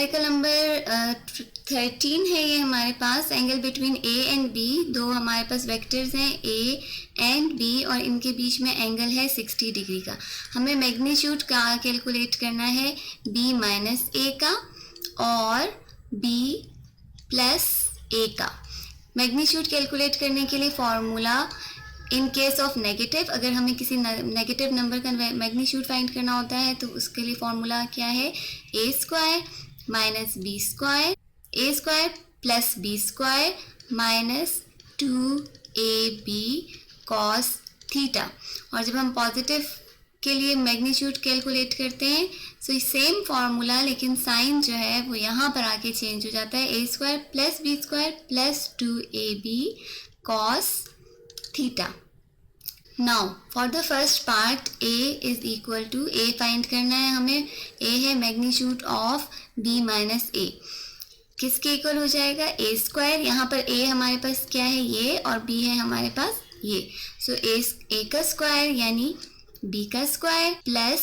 Numerical number 13 है ये हमारे पास। Angle between A and B, दो हमारे पास वेक्टर्स हैं ए एंड बी और इनके बीच में एंगल है 60 डिग्री का। हमें मैग्नीट्यूड का कैलकुलेट करना है बी माइनस ए का और बी प्लस ए का। मैग्नीट्यूड कैलकुलेट करने के लिए formula in case of negative, अगर हमें किसी नेगेटिव नंबर का मैग्नीट्यूड फाइंड करना होता है तो उसके लिए फॉर्मूला क्या है, A square minus B square, A square plus B square minus 2ab cos theta. और जब हम पॉजिटिव के लिए मैग्नीट्यूड कैलकुलेट करते हैं तो सेम फार्मूला, लेकिन साइन जो है वो यहाँ पर आके चेंज हो जाता है, A square plus B square plus 2ab cos theta. Now for the first part a is equal to, a find करना है हमें, a है magnitude of b minus a, किसके इक्वल हो जाएगा, a स्क्वायर, यहाँ पर a हमारे पास क्या है ये और b है हमारे पास ये, सो a का स्क्वायर यानी b का स्क्वायर प्लस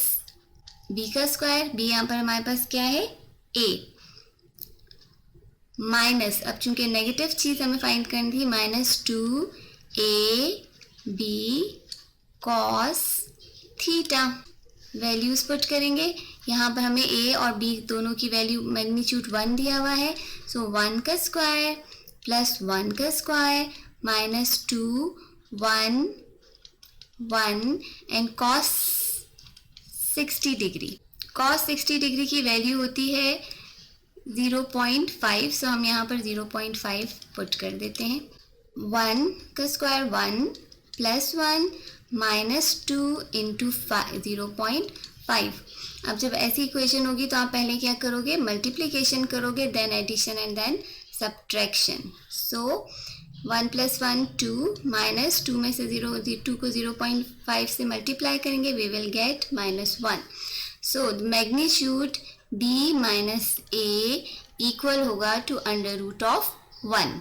b का स्क्वायर, b यहाँ पर हमारे पास क्या है a माइनस, अब चूंकि नेगेटिव चीज़ हमें फाइंड करनी थी, minus 2ab cos theta. Values put करेंगे, यहाँ पर हमें a और b दोनों की वैल्यू मैग्नीट्यूड 1 दिया हुआ है, सो 1 का स्क्वायर प्लस 1 का square minus 2 1 1 and cos 60 degree. cos 60 degree की वैल्यू होती है 0.5, सो हम यहाँ पर 0.5 पुट कर देते हैं। 1 का स्क्वायर 1 प्लस 1 माइनस 2 इंटू 0.5। अब जब ऐसी इक्वेशन होगी तो आप पहले क्या करोगे, मल्टीप्लिकेशन करोगे, then addition and then subtraction. So 1 plus 1 2 minus 2 में से 2 को 0.5 से मल्टीप्लाई करेंगे, we will get minus 1। So magnitude b minus a equal होगा to under root of 1।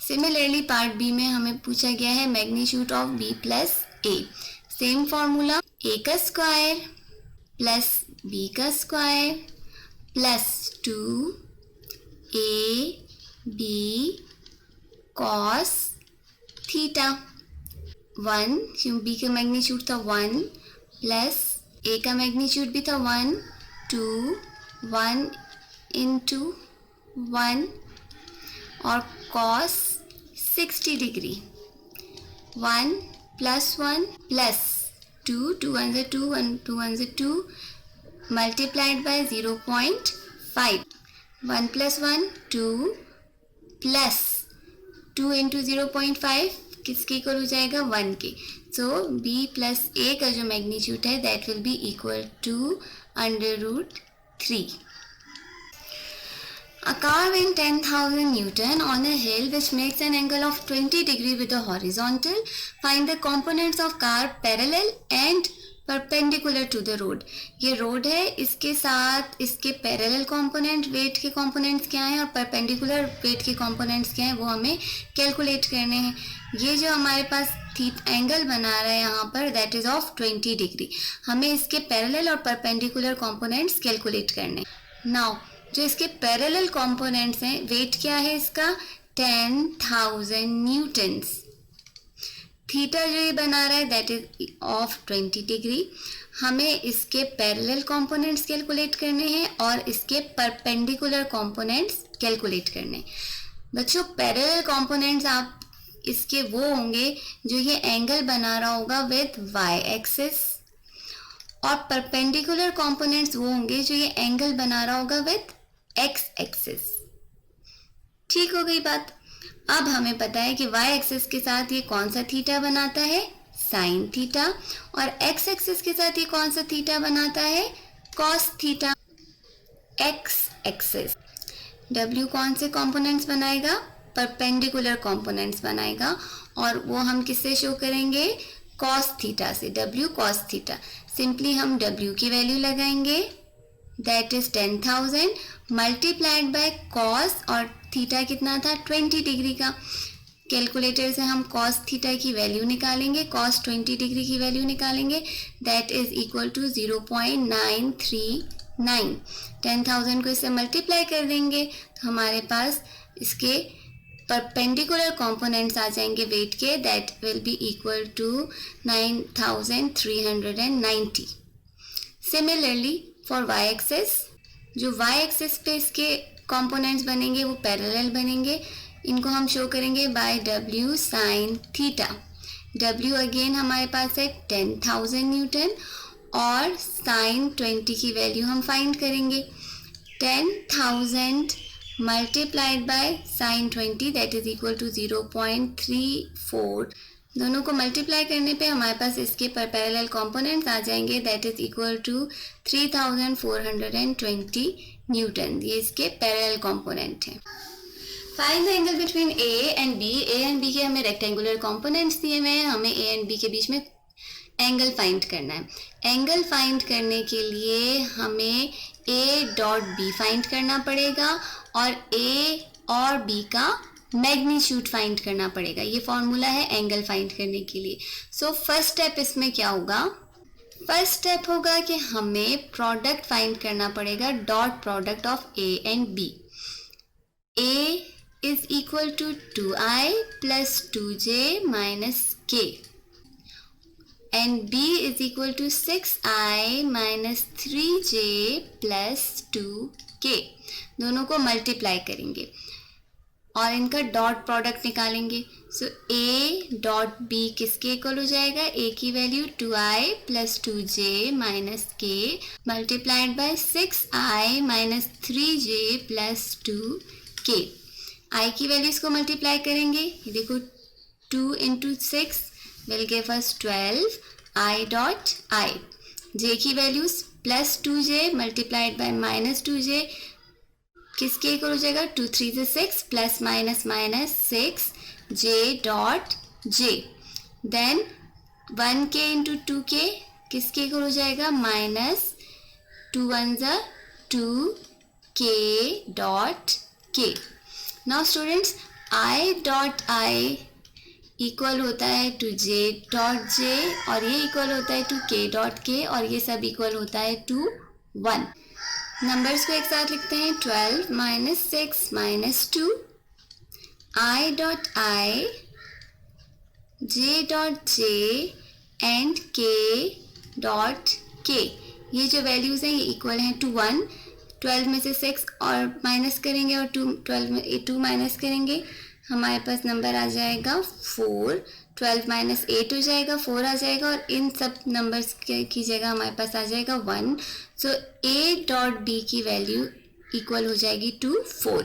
Similarly part B में हमें पूछा गया है magnitude of b plus a, same formula, a का स्क्वायर प्लस b का square plus 2ab cos theta. 1 क्यों b का मैग्नीट्यूड था 1 प्लस a का मैग्नीट्यूड भी था 1, 2 1 इंटू 1 और cos 60 degree. 1 plus 1 plus 2, 2 1 2 1 2 1 2 multiplied by 0.5। 1 plus 1 2 plus 2 into 0.5 किसके इक्वल हो जाएगा, 1 के। सो b प्लस a का जो मैग्नीट्यूड है that will be equal to under root 3. A car weighing 10,000 Newton on a hill which makes an angle of 20 degree with the horizontal. Find the components of car parallel and perpendicular to the road. ये road है, इसके साथ इसके parallel component wait के components क्या हैं और perpendicular wait के कंपोनेंट्स क्या हैं वो हमें कैलकुलेट करने हैं। ये जो हमारे पास एंगल बना रहा है यहाँ पर दैट इज ऑफ 20 डिग्री, हमें इसके पैरेलल और परपेंडिकुलर कंपोनेंट्स कैलकुलेट करने हैं। नाउ जो इसके पैरेलल कंपोनेंट्स हैं, वेट क्या है इसका 10,000 न्यूटन्स, थीटा जो ये बना रहा है दैट इज ऑफ 20 डिग्री। हमें इसके पैरेलल कंपोनेंट्स कैलकुलेट करने हैं और इसके परपेंडिकुलर कंपोनेंट्स कैलकुलेट करने हैं। बच्चों पैरेलल कंपोनेंट्स आप इसके वो होंगे जो ये एंगल बना रहा होगा विद वाई एक्सिस, और परपेंडिकुलर कंपोनेंट्स वो होंगे जो ये एंगल बना रहा होगा विद एक्स एक्सिस। ठीक हो गई बात। अब हमें पता है कि वाई एक्सिस के साथ ये कौन सा थीटा बनाता है, साइन थीटा, और एक्स एक्सिस के साथ ये कौन सा थीटा बनाता है, cos theta. X axis W कौन से कंपोनेंट्स बनाएगा, परपेंडिकुलर कंपोनेंट्स बनाएगा, और वो हम किससे शो करेंगे, कॉस थीटा से, W कॉस थीटा। सिंपली हम W की वैल्यू लगाएंगे that is 10,000 multiplied by cos, और थीटा कितना था 20 डिग्री का। कैलकुलेटर से हम कॉस थीटा की वैल्यू निकालेंगे, कॉस 20 डिग्री की वैल्यू निकालेंगे दैट इज इक्वल टू 0.93 9। 10,000 को इससे मल्टीप्लाई कर देंगे तो हमारे पास इसके परपेंडिकुलर कंपोनेंट्स आ जाएंगे वेट के, that will be equal to 9,390। Similarly for Y axis, जो वाई एक्सेस पे इसके कंपोनेंट्स बनेंगे वो पैरेलल बनेंगे, इनको हम शो करेंगे by W sine theta. W again हमारे पास है 10,000 न्यूटन और साइन 20 की वैल्यू हम फाइंड करेंगे। 10,000 multiplied by sine 20 that is equal to 0.34। दोनों को मल्टीप्लाई करने पे हमारे पास इसके पैरेलल कंपोनेंट्स आ जाएंगे, that is equal to 3,420 newton. ये इसके पैरेलल कंपोनेंट हैं। Find the angle between A and B. A and B के हमें रेक्टेंगुलर कंपोनेंट्स दिए हुए हैं, हमें ए एंड बी के बीच में एंगल फाइंड करना है। एंगल फाइंड करने के लिए हमें ए डॉट बी फाइंड करना पड़ेगा और ए और बी का मैग्नीट्यूड फाइंड करना पड़ेगा। ये फॉर्मूला है एंगल फाइंड करने के लिए। सो फर्स्ट स्टेप इसमें क्या होगा, फर्स्ट स्टेप होगा कि हमें प्रोडक्ट फाइंड करना पड़ेगा, dot product of A and B. A is equal to 2i plus 2j minus k and b is equal to 6i minus 3j plus 2k। दोनों को मल्टीप्लाई करेंगे और इनका डॉट प्रोडक्ट निकालेंगे। सो a डॉट b किसके equal हो जाएगा, a की value 2i plus 2j minus k multiplied by 6i minus 3j plus 2k। i की वैल्यूज को मल्टीप्लाई करेंगे, ये देखो 2 into 6 will give us 12 i dot i। j की values plus 2j multiplied by minus 2j किसके equal हो जाएगा, 2 3 से 6 plus minus minus 6 j dot j। Then 1k into 2k किसके इक्वल हो जाएगा, माइनस 2 1 ज़ा 2k dot k। Now students i dot i equal होता है टू j डॉट j और ये इक्वल होता है टू k डॉट k और ये सब इक्वल होता है टू 1। नंबर्स को एक साथ लिखते हैं, 12 minus 6 minus 2, i dot i, j dot j and k dot k। ये जो वैल्यूज़ हैं ये इक्वल हैं टू 1। 12 में से 6 और माइनस करेंगे और 12 में 2 माइनस करेंगे, हमारे पास नंबर आ जाएगा 4। 12 माइनस 8 हो जाएगा, 4 आ जाएगा और इन सब नंबर्स की जगह हमारे पास आ जाएगा 1। सो a डॉट b की वैल्यू इक्वल हो जाएगी टू 4।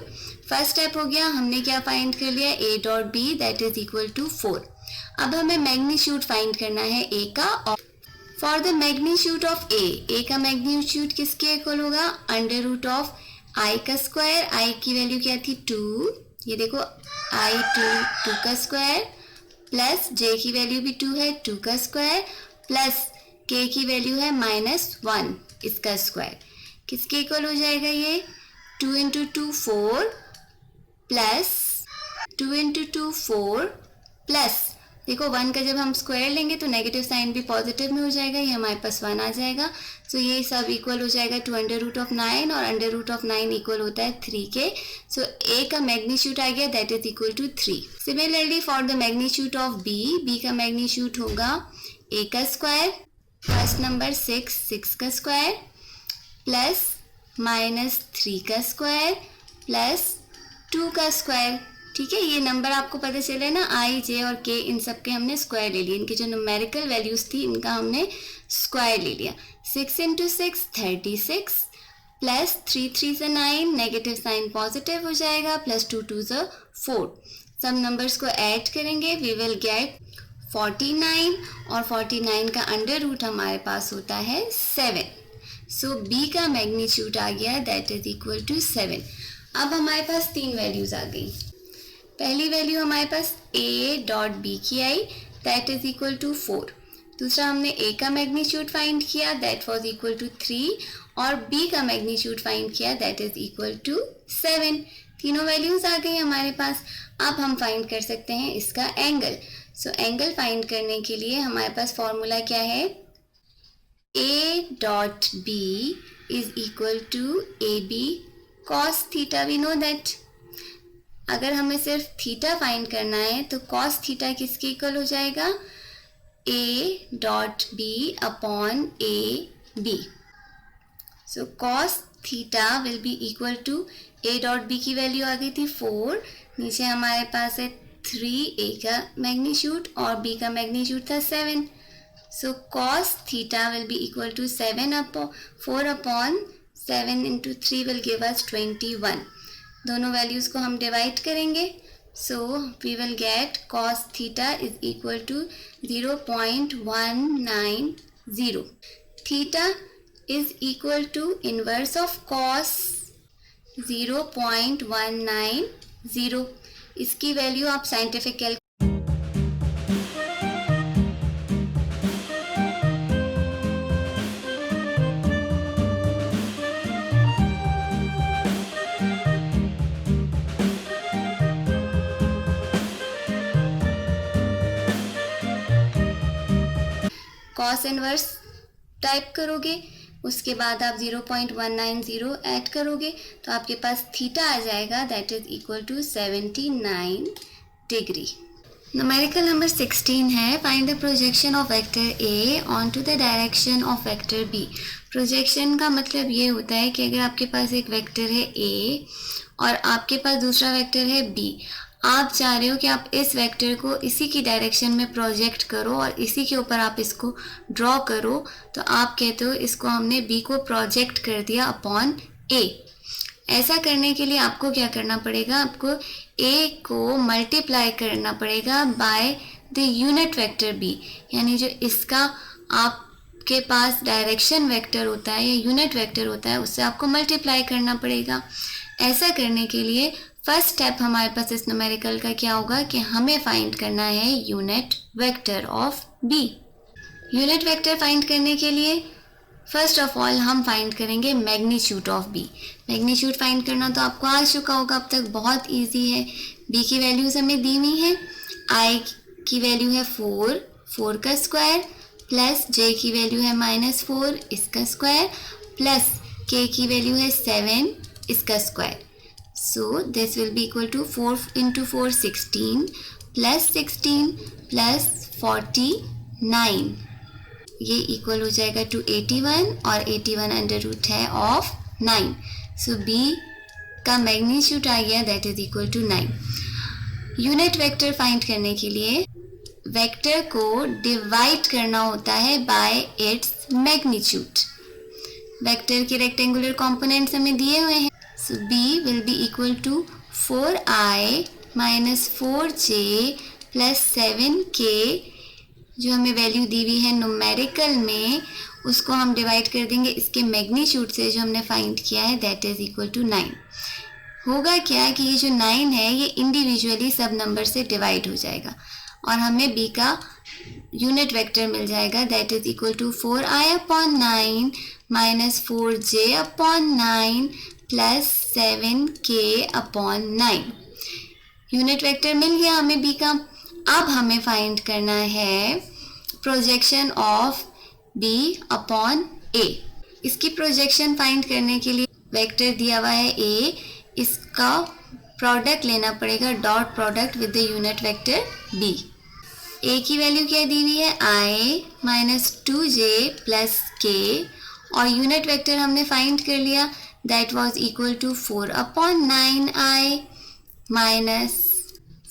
फर्स्ट स्टेप हो गया, हमने क्या फाइंड कर लिया, a dot b that is equal to 4। अब हमें मैग्नीट्यूड फाइंड करना है a का। और for the magnitude of a का मैग्नीट्यूड किसके इक्वल होगा, अंडर रूट ऑफ i का स्क्वायर। i की वैल्यू क्या थी 2, ये देखो i 2 का स्क्वायर प्लस j की वैल्यू भी 2 है 2 का स्क्वायर प्लस k की वैल्यू है -1 इसका स्क्वायर। किसके इक्वल हो जाएगा ये, 2 इंटू 2 4 प्लस 2 इंटू 2 4 प्लस देखो 1 का जब हम स्क्वायर लेंगे तो नेगेटिव साइन भी पॉजिटिव में हो जाएगा, ये हमारे पास 1 आ जाएगा। सो ये सब इक्वल हो जाएगा टू अंडर रूट ऑफ 9 और अंडर रूट ऑफ 9 इक्वल होता है 3 के। सो a का मैग्नीट्यूड आ गया that is equal to 3। Similarly for the magnitude of b का मैग्नीट्यूड होगा a का स्क्वायर, फर्स्ट नंबर 6 का स्क्वायर प्लस -3 का स्क्वायर प्लस 2 का स्क्वायर। ठीक है, ये नंबर आपको पता चले ना, i, j और k इन सब के हमने स्क्वायर ले लिए, इनकी जो न्यूमेरिकल वैल्यूज थी इनका हमने स्क्वायर ले लिया। 6 इंटू 6 36 प्लस 3 3 से 9 नेगेटिव साइन पॉजिटिव हो जाएगा प्लस 2 2 से 4। सब नंबर्स को ऐड करेंगे वी विल गेट 49 और 49 का अंडर रूट हमारे पास होता है 7। सो b का मैग्नीट्यूड आ गया दैट इज इक्वल टू 7। अब हमारे पास 3 वैल्यूज आ गई। पहली वैल्यू हमारे पास a डॉट b की आई दैट इज इक्वल टू 4। दूसरा हमने a का मैग्नीट्यूड फाइंड किया दैट वाज इक्वल टू 3 और b का मैग्नीट्यूड फाइंड किया दैट इज इक्वल टू 7। तीनों वैल्यूज आ गई हमारे पास। अब हम फाइंड कर सकते हैं इसका एंगल। सो एंगल फाइंड करने के लिए हमारे पास फॉर्मूला क्या है, a dot b is equal to AB cos theta. We know that. अगर हमें सिर्फ थीटा फाइंड करना है तो cos थीटा किसके इक्वल हो जाएगा? A dot B upon AB. So cos theta will be equal to A dot B की वैल्यू आ गई थी 4, नीचे हमारे पास है 3A का मैग्नीट्यूड और B का मैग्नीट्यूड था 7. So cos theta will be equal to 4 upon 7 into 3 will give us 21. दोनों वैल्यूज को हम डिवाइड करेंगे. So we will get cos theta is equal to 0.190. Theta is equal to inverse of cos 0.190. इसकी value आप scientific cos inverse type करोगे, उसके बाद आप 0.190 ऐड करोगे तो आपके पास थीटा आ जाएगा that is equal to 79 degree. Numerical number 16 है find the projection of vector A onto the direction of vector B. Projection का मतलब ये होता है कि अगर आपके पास एक वेक्टर है A और आपके पास दूसरा वेक्टर है B, आप चाह रहे हो कि आप इस वेक्टर को इसी की डायरेक्शन में प्रोजेक्ट करो और इसी के ऊपर आप इसको ड्रॉ करो, तो आप कहते हो इसको हमने B को प्रोजेक्ट कर दिया अपॉन A. ऐसा करने के लिए आपको क्या करना पड़ेगा? आपको A को मल्टीप्लाई करना पड़ेगा by the unit vector B, यानी जो इसका आपके पास डायरेक्शन वेक्टर होता है या यूनिट वेक्टर होता है उससे आपको मल्टीप्लाई करना पड़ेगा. ऐसा करने के लिए फर्स्ट स्टेप हमारे पास इस न्यूमेरिकल का क्या होगा कि हमें फाइंड करना है unit vector of B. Unit vector find करने के लिए फर्स्ट ऑफ ऑल हम फाइंड करेंगे magnitude of B. Magnitude find करना तो आपको आ चुका होगा अब तक, बहुत इजी है. B की वैल्यूज हमें दी हुई है. I की वैल्यू है 4 का स्क्वायर, प्लस J की वैल्यू है -4 इसका स्क्वायर, प्लस K की वैल्यू है 7 इसका square. So this will be equal to 4 into 4 16 plus 16 plus 49. ये इक्वल हो जाएगा टू 81 और 81 अंडर रूट है ऑफ 9. सो B का मैग्नीट्यूड आ गया that is equal to 9. Unit vector find करने के लिए वेक्टर को डिवाइड करना होता है बाय इट्स मैग्नीट्यूड. वेक्टर के रेक्टेंगुलर कंपोनेंट्स हमें दिए हुए हैं. So B will be equal to 4I minus 4J plus 7K. जो हमें वैल्यू दी हुई है न्यूमेरिकल में उसको हम डिवाइड कर देंगे इसके मैग्नीट्यूड से जो हमने फाइंड किया है दैट इज इक्वल टू 9. होगा क्या कि ये जो 9 है ये इंडिविजुअली सब नंबर से डिवाइड हो जाएगा और हमें B का यूनिट वेक्टर मिल जाएगा that is equal to 4I upon 9 minus 4J upon 9 plus 7K upon 9. Unit vector मिल गया हमें B का. अब हमें फाइंड करना है projection of B upon A. इसकी प्रोजेक्शन फाइंड करने के लिए वेक्टर दिया हुआ है A, इसका प्रोडक्ट लेना पड़ेगा dot product with the unit vector B. A की वैल्यू क्या दी हुई है I minus 2J plus K और यूनिट वेक्टर हमने फाइंड कर लिया that was equal to 4 upon 9I minus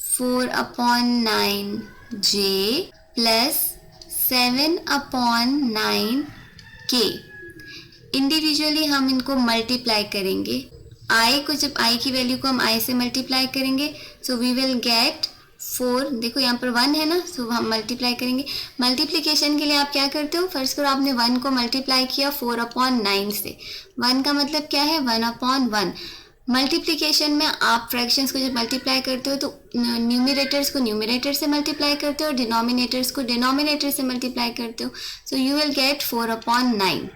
4 upon 9J plus 7 upon 9K. Individually हम इनको मल्टीप्लाई करेंगे. I को जब I की वैल्यू को हम I से मल्टीप्लाई करेंगे सो वी विल गेट 4. देखो यहाँ पर 1 है ना, सो हम मल्टीप्लाई करेंगे. मल्टीप्लिकेशन के लिए आप क्या करते हो? फर्स्ट करो आपने 1 को मल्टीप्लाई किया 4 अपॉन 9 से. 1 का मतलब क्या है? 1 अपॉन 1. मल्टीप्लिकेशन में आप फ्रैक्शंस को जब मल्टीप्लाई करते हो तो न्यूमरेटर्स को न्यूमरेटर से मल्टीप्लाई करते हो और डिनोमिनेटर्स को डिनोमिनेटर से मल्टीप्लाई करते हो. So you will gate 4 upon 9.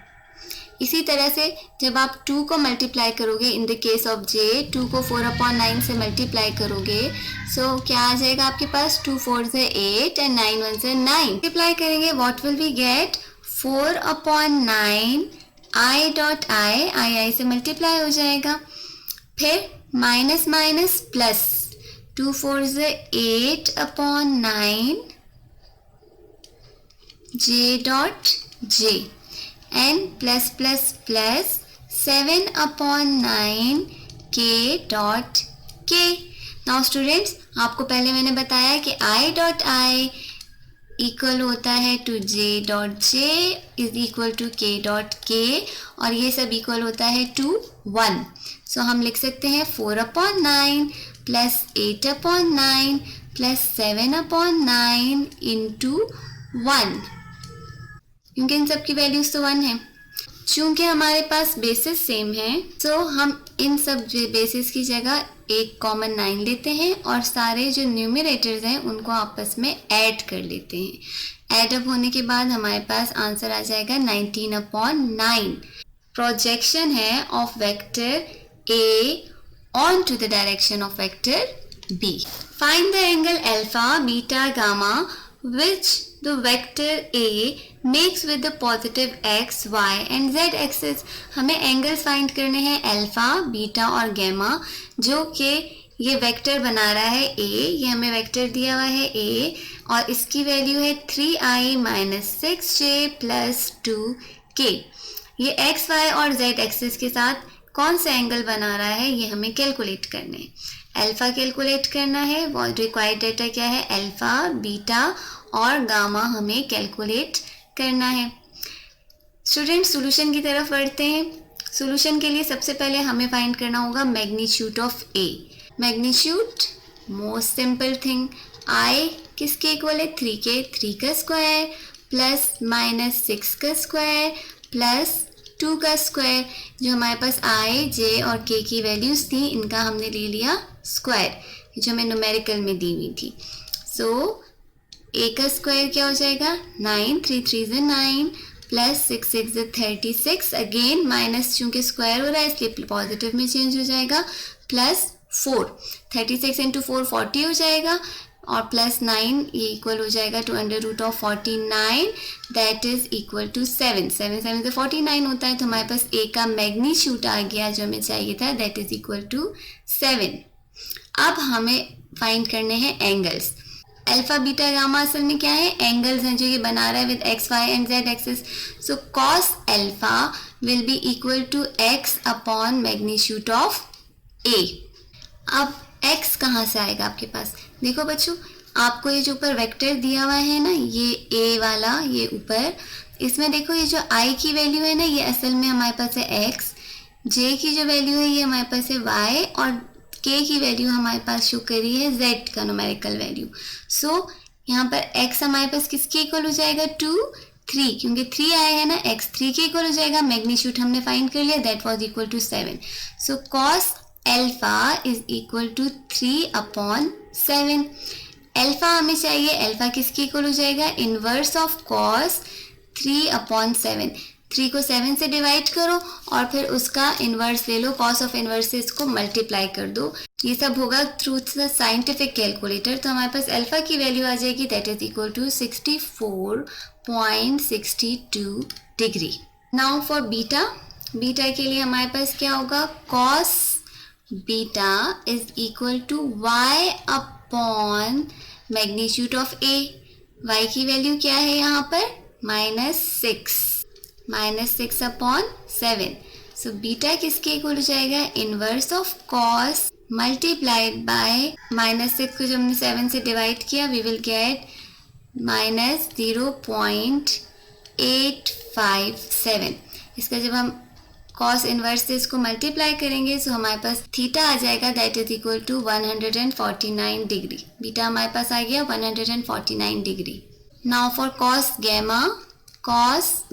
इसी तरह से जब आप 2 को मल्टीप्लाई करोगे in the case of J, 2 को 4 अपॉन 9 से मल्टीप्लाई करोगे सो क्या आ जाएगा आपके पास? 2 4 से 8 एंड 9 1 से 9. मल्टीप्लाई करेंगे what will we get? 4 upon 9 I dot I, I से मल्टीप्लाई हो जाएगा, फिर माइनस माइनस प्लस, 2 4 से 8 upon 9 J dot J, and plus plus plus 7 upon 9 के डॉट के। नाउ स्टूडेंट्स, आपको पहले मैंने बताया कि आई डॉट आई इक्वल होता है to J dot J is equal to K dot K, और ये सब इक्वल होता है टू 1। सो हम लिख सकते हैं 4 upon 9 plus 8 upon 9 plus 7 upon 9 into 1, क्योंकि इन सब की वैल्यूज तो 1 है। चूंकि हमारे पास बेसिस सेम है, सो हम इन सब बेसिस की जगह एक कॉमन 9 लेते हैं और सारे जो न्यूमरेटर्स हैं उनको आपस में ऐड कर लेते हैं। ऐड अप होने के बाद हमारे पास आंसर आ जाएगा 19 अपॉन 9। प्रोजेक्शन है of vector A on to the direction of vector B. Find the angle alpha, beta, gamma which the vector A makes with the positive x, y and z axis. हमें angles find करने हैं alpha, beta और gamma, जो कि ये vector बना रहा है A, ये हमें वेक्टर दिया हुआ है A और इसकी वैल्यू है 3i minus 6j plus 2k। ये x, y और z एक्सिस के साथ कौन सा एंगल बना रहा है ये हमें कैलकुलेट करना है। अल्फा कैलकुलेट करना है, रिक्वायर्ड डेटा क्या है, अल्फा, बीटा और गामा हमें कैलकुलेट करना है। स्टूडेंट, सॉल्यूशन की तरफ बढ़ते हैं। सॉल्यूशन के लिए सबसे पहले हमें फाइंड करना होगा magnitude of A. Magnitude most simple thing, I किसके इक्वल है, 3 के, 3 का स्क्वायर प्लस माइनस 6 का स्क्वायर प्लस 2 का स्क्वायर। जो हमारे पास आई, जे और के की वैल्यूज़ थी इनका हमने ले लिया स्क्वायर, जो हमें न्यूमेरिकल में दी हुई थी। सो ए का स्क्वायर क्या हो जाएगा, 9, 3 3 से 9 प्लस 6 6 से 36, अगेन माइनस चूँकि स्क्वायर हो रहा है इसलिए पॉजिटिव में चेंज हो जाएगा, प्लस 4, 36 इंटू 4 40 हो जाएगा और प्लस 9 ये इक्वल हो जाएगा to under root of 49 that is equal to 7 7 7 से 49 होता है, तो हमारे पास ए का मैग्नीट्यूड आ गया जो हमें चाहिए था, दैट इज इक्वल टू 7। अब हमें फाइंड करने हैं एंगल्स। अल्फा, बीटा, गामा असल में क्या है, एंगल्स हैं जो ये बना रहा है with X, Y and Z axis. So cos alpha will be equal to X upon magnitude of A. अब x कहाँ से आएगा आपके पास, देखो बच्चों, आपको ये जो ऊपर वेक्टर दिया हुआ है ना, ये a वाला, ये ऊपर, इसमें देखो ये जो i की वैल्यू है ना, ये असल में हमारे पास है x, j की जो वैल्यू है ये हमारे पास है y और k की वैल्यू हमारे पास शो करी है z का न्यूमेरिकल वैल्यू। सो यहाँ पर x हमारे पास किसके इक्वल हो जाएगा, 2 3, क्योंकि 3 आया है ना, x 3 के इक्वल हो जाएगा, मैग्नीट्यूड हमने फाइंड कर लिया, that was equal to 7। So cos alpha is equal to 3 upon 7। Alpha हमें चाहिए, अल्फा किसके इक्वल हो जाएगा, इनवर्स ऑफ कॉस 3 अपॉन 7। 3 को 7 से डिवाइड करो और फिर उसका इनवर्स ले लो, कॉस ऑफ इनवर्स से इसको मल्टीप्लाई कर दो। ये सब होगा थ्रू द साइंटिफिक कैलकुलेटर। तो हमारे पास अल्फा की वैल्यू आ जाएगी, that is equal to 64.62 degree. Now for beta, beta के लिए हमारे पास क्या होगा, cos beta is equal to y upon magnitude of a। y की वैल्यू क्या है यहाँ पर, -6 अपॉन 7। सो बीटा किसके इक्वल हो जाएगा, inverse of cos multiplied by -6 को जो हमने 7 से डिवाइड किया, वी विल गेट -0.857। इसका जब हम कॉस इनवर्स से इसको मल्टीप्लाई करेंगे तो हमारे पास थीटा आ जाएगा, that is equal to 149 degree. Beta हमारे पास आ गया 149 degree. Now for cos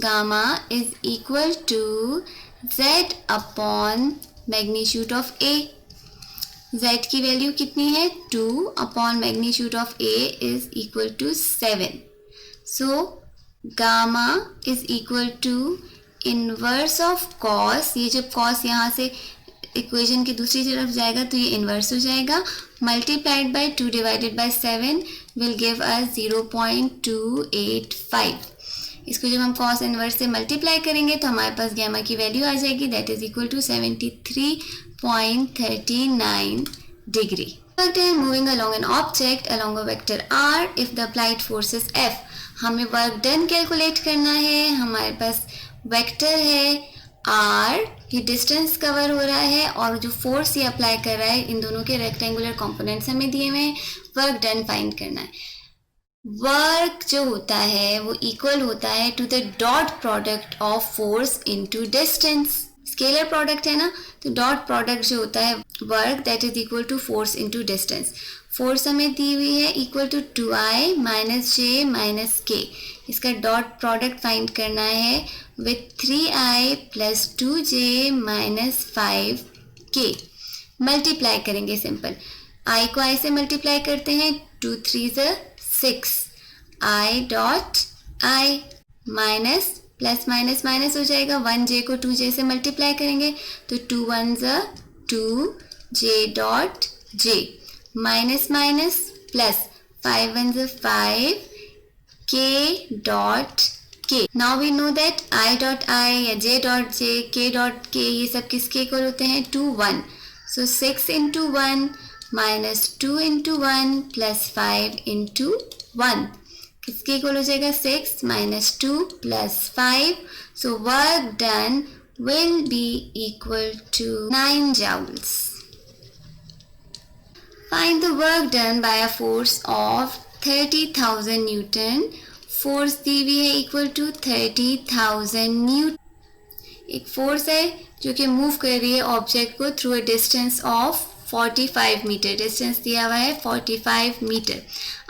gamma is equal to z upon magnitude of a। z की वैल्यू कितनी है, 2 upon magnitude of a is equal to 7। So gamma is equal to inverse of cos, ये जब cos यहाँ से equation की दूसरी तरफ जाएगा तो ये इन्वर्स हो जाएगा, multiplied by 2 divided by 7 will give अस 0.285। इसको जब हम कॉस इनवर्स से मल्टीप्लाई करेंगे तो हमारे पास गैमा की वैल्यू आ जाएगी, that is equal to 73.39 degree. Work done moving along an object along a vector r if the applied force is f. हमें वर्क डन कैलकुलेट करना है. हमारे पास वेक्टर है r, ये डिस्टेंस कवर हो रहा है और जो फोर्स ये अप्लाई कर रहा है, इन दोनों के रेक्टेंगुलर कंपोनेंट्स हमें दिए हुए हैं. वर्क डन फाइंड करना है. वर्क जो होता है वो इक्वल होता है to the dot product of force into distance. Scalar product है ना, तो डॉट प्रोडक्ट जो होता है work that is equal to force into distance. Force हमें दी हुई है equal to 2i minus J minus K. इसका डॉट प्रोडक्ट फाइंड करना है with 3i plus 2j minus 5k. Multiply करेंगे सिंपल. i को i से मल्टीप्लाई करते हैं, 2 3 6, i dot i minus plus minus minus हो जाएगा. 1j को 2j से मल्टीप्लाई करेंगे तो 2 1 2, j dot j minus minus plus 5 1 5, k dot k. Now we know that i dot i या j dot j, k dot k ये सब किसके इक्वल होते हैं? 2 1. So 6 into 1 minus 2 into 1 plus 5 into 1 किसके इक्वल हो जाएगा? 6 minus 2 plus 5. So work done will be equal to 9 joules. Find the work done by a force of 30,000 Newton. Force दी हुई है इक्वल टू 30,000 न्यूटन. एक force है जो कि मूव कर रही है ऑब्जेक्ट को through a distance of 45 metre. Distance दिया हुआ है 45 मीटर.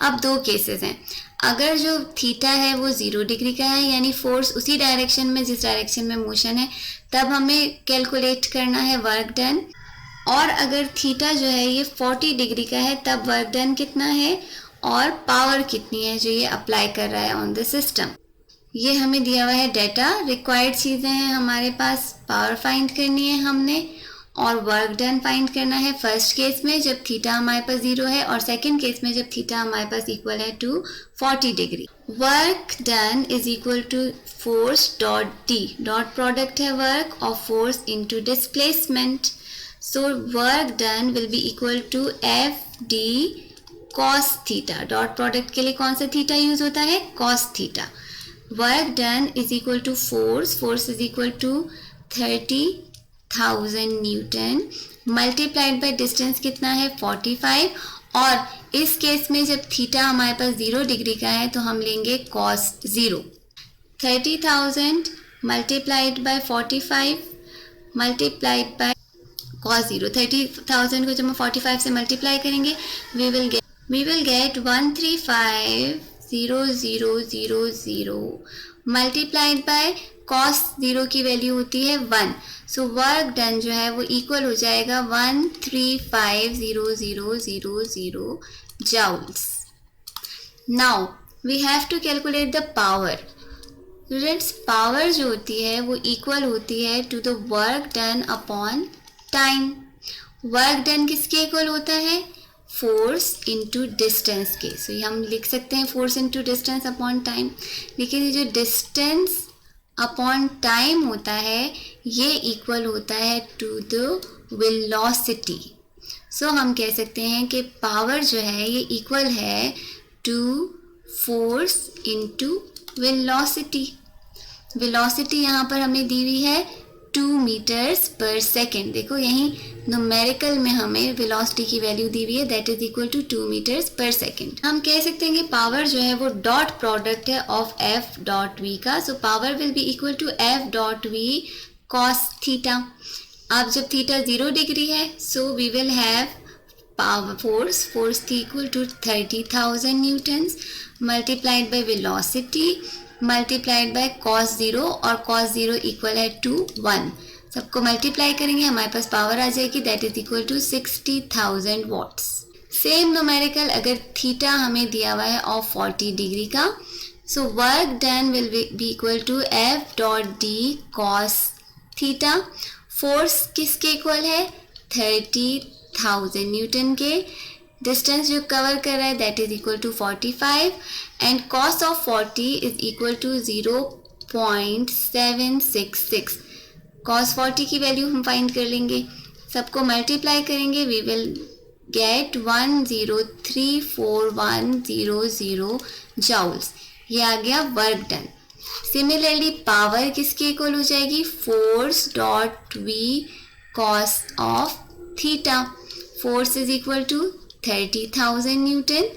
अब दो केसेस हैं. अगर जो थीटा है वो 0 डिग्री का है, यानी फोर्स उसी डायरेक्शन में जिस डायरेक्शन में मोशन है, तब हमें कैलकुलेट करना है वर्क डन. और अगर थीटा जो है ये 40 डिग्री का है, तब वर्क डन कितना है और पावर कितनी है जो ये अप्लाई कर रहा है ऑन द सिस्टम. ये हमें दिया हुआ है डाटा. रिक्वायर्ड चीज़ें हैं हमारे पास. पावर फाइंड करनी है हमने और वर्क डन फाइंड करना है. फर्स्ट केस में जब थीटा हमारे पास 0 है और सेकंड केस में जब थीटा हमारे पास इक्वल है to 40 degree. Work done is equal to force dot D. Dot product है वर्क और force into displacement. So work done will be equal to F D cos theta. Dot product के लिए कौन सा theta use होता है? Cos theta. Work done is equal to force is equal to 30,000 newton multiplied by distance कितना है? 45. और इस केस में जब थीटा हमारे पास 0 डिग्री का है तो हम लेंगे cos 0. 30,000 multiplied by 45 multiplied by cos 0. 30,000 को जब हम 45 से मल्टीप्लाई करेंगे we will get 135,0000 multiplied by cos 0 की वैल्यू होती है 1. सो वर्क डन जो है वो इक्वल हो जाएगा 135,0000 joules. Now we have to calculate the power. Students, power जो होती है वो इक्वल होती है to the work done upon time. Work done किसके इक्वल होता है? फोर्स इनटू डिस्टेंस के. सो ये हम लिख सकते हैं force into distance upon time. लेकिन ये जो डिस्टेंस अपॉन टाइम होता है ये इक्वल होता है टू द वेलोसिटी. सो हम कह सकते हैं कि पावर जो है ये इक्वल है to force into velocity. Velocity यहाँ पर हमें दी हुई है 2 मीटर्स पर सेकेंड. देखो यहीं न्यूमेरिकल में हमें वेलोसिटी की वैल्यू दी हुई है, that is equal to 2 metres पर सेकेंड. हम कह सकते हैं कि पावर जो है वो डॉट प्रोडक्ट है ऑफ एफ डॉट वी का. So power will be equal to F dot V cos theta. अब जब थीटा 0 डिग्री है so we will have power force थी equal to 30,000 newtons multiplied by velocity multiplied by cos 0 और cos 0 equal है to 1. सबको multiply करेंगे हमारे पास power आ जाएगी, that is equal to 60,000 watts. Same numerical अगर थीटा हमें दिया हुआ है ऑफ 40 डिग्री का. So work done will be equal to F dot D cos theta. Force किसके इक्वल है? 30,000 न्यूटन के. डिस्टेंस जो कवर कर रहा है that is equal to 45 and cos of 40 is equal to 0.766. Cos 40 की वैल्यू हम फाइंड कर लेंगे, सबको मल्टीप्लाई करेंगे, वी विल गेट 1034100 जूल्स. ये आ गया वर्क डन. सिमिलरली पावर किसके इक्वल हो जाएगी, force dot V cos of theta. Force is equal to 30,000 newton,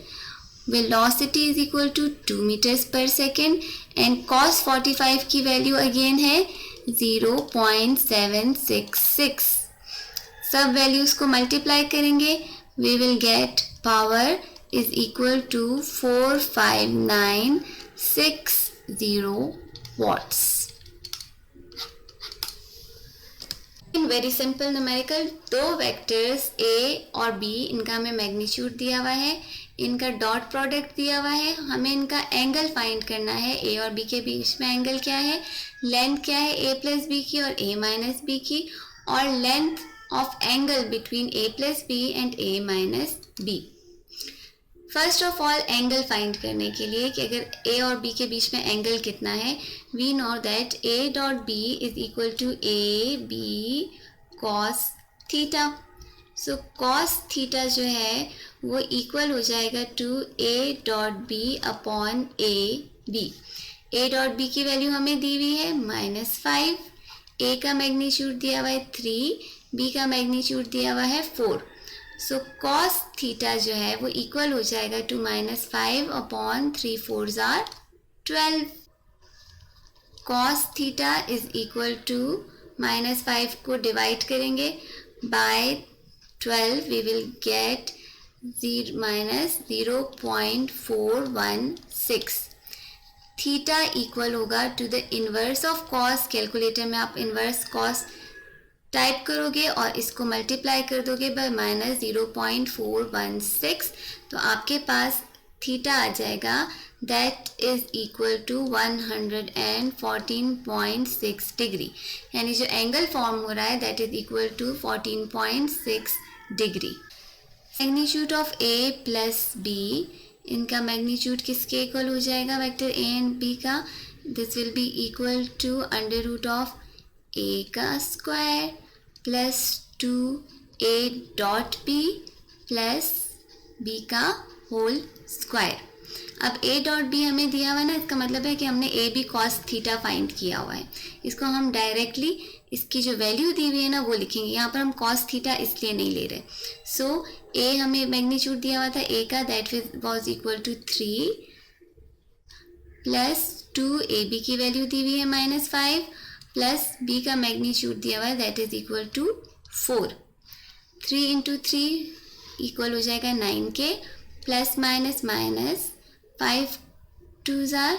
velocity is equal to 2 metres पर सेकेंड एंड कॉस 45 की वैल्यू अगेन है 0.766. सब वैल्यूज को मल्टीप्लाई करेंगे, we will get power is equal to 45960 watts. In very simple numerical, दो vectors A और B, इनका हमें मैग्नीट्यूड दिया हुआ है, इनका डॉट प्रोडक्ट दिया हुआ है, हमें इनका एंगल फाइंड करना है. A और B के बीच में एंगल क्या है, लेंथ क्या है A प्लस बी की और A माइनस बी की, और length of angle between A plus B and A minus B. First of all angle find करने के लिए कि अगर A और B के बीच में एंगल कितना है, we know that A dot B is equal to A B cos theta. So cos theta जो है वो इक्वल हो जाएगा to A dot B upon A B. A dot B की वैल्यू हमें दी हुई है -5, A का मैग्नीट्यूड दिया हुआ है 3, B का मैग्नीट्यूड दिया हुआ है 4. सो कॉस थीटा जो है वो इक्वल हो जाएगा to -5 upon 3 4s are 12. Cos theta is equal to -5 को डिवाइड करेंगे by 12, we will get -0.416. Theta equal होगा to the inverse of cos. Calculator में आप इन्वर्स कॉस टाइप करोगे और इसको मल्टीप्लाई कर दोगे बाय -0.416, तो आपके पास थीटा आ जाएगा that is equal to 114.6 degree. यानी जो एंगल फॉर्म हो रहा है that is equal to 14.6 degree. Magnitude of A plus B, इनका मैग्नीट्यूड किसके इक्वल हो जाएगा, वेक्टर A एंड B का. This will be equal to under root of A का square plus 2A dot B plus B का whole square. अब A dot B हमें दिया हुआ है ना, इसका मतलब है कि हमने A B cos theta find किया हुआ है. इसको हम डायरेक्टली इसकी जो वैल्यू दी हुई है ना वो लिखेंगे. यहाँ पर हम cos थीटा इसलिए नहीं ले रहे. सो A हमें मैग्नीट्यूड दिया हुआ था A का, that was equal to 3 plus 2AB की वैल्यू दी हुई है -5 प्लस B का मैग्नीट्यूड दिया हुआ है that is equal to 4. 3 into 3 equal हो जाएगा 9 के, plus minus minus 5 2s are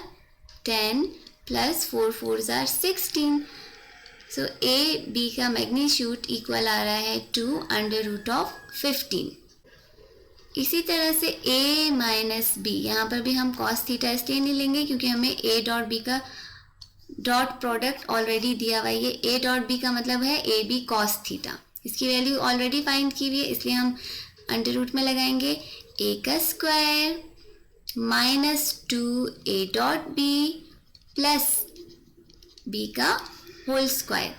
10 plus 4 4s are 16. So A B का मैग्नीट्यूड इक्वल आ रहा है टू अंडर रूट ऑफ 15. इसी तरह से A माइनस बी, यहाँ पर भी हम cos थीटा इसलिए नहीं लेंगे क्योंकि हमें A डॉट B का डॉट प्रोडक्ट ऑलरेडी दिया हुआ है. ये A डॉट B का मतलब है ए बी कॉस थीटा. इसकी वैल्यू ऑलरेडी फाइंड की हुई है, इसलिए हम अंडर रूट में लगाएंगे A का square -2A dot B plus B का होल स्क्वायर.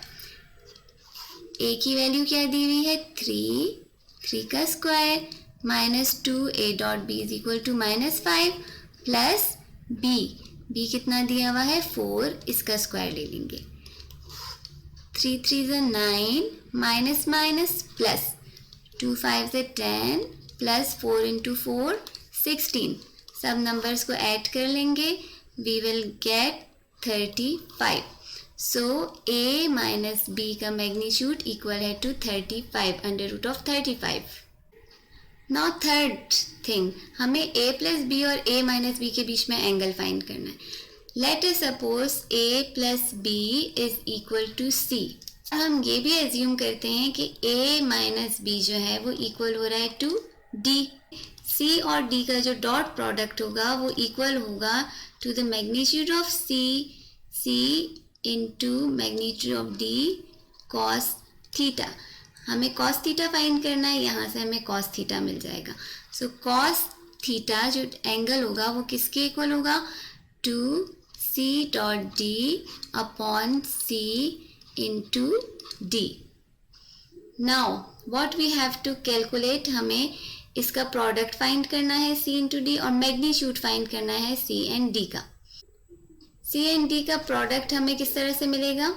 A की वैल्यू क्या दी हुई है 3 का square -2A dot B is equal to -5 plus B कितना दिया हुआ है 4, इसका स्क्वायर ले लेंगे. 3 3 is 9 minus minus plus 2 5 is 10 plus 4 into 4 16. सब नंबर्स को ऐड कर लेंगे, we will get 35. So A minus B का मैग्नीट्यूड इक्वल है to 35 under root of 35. Now third thing, हमें A प्लस बी और A माइनस बी के बीच में एंगल फाइंड करना है. Let us suppose A plus B is equal to C. हम ये भी एज्यूम करते हैं कि A माइनस बी जो है वो इक्वल हो रहा है टू D. C और D का जो डॉट प्रोडक्ट होगा वो इक्वल होगा to the magnitude of C into magnitude of D cos theta. हमें कॉस थीटा फाइंड करना है, यहाँ से हमें कॉस थीटा मिल जाएगा। सो कॉस थीटा जो एंगल होगा वो किसके इक्वल होगा, to C dot D upon C into D. Now what we have to calculate, हमें इसका प्रोडक्ट फाइंड करना है C इंटू डी और मैग्नीट्यूड फाइंड करना है C एंड D का। C एंड D का प्रोडक्ट हमें किस तरह से मिलेगा,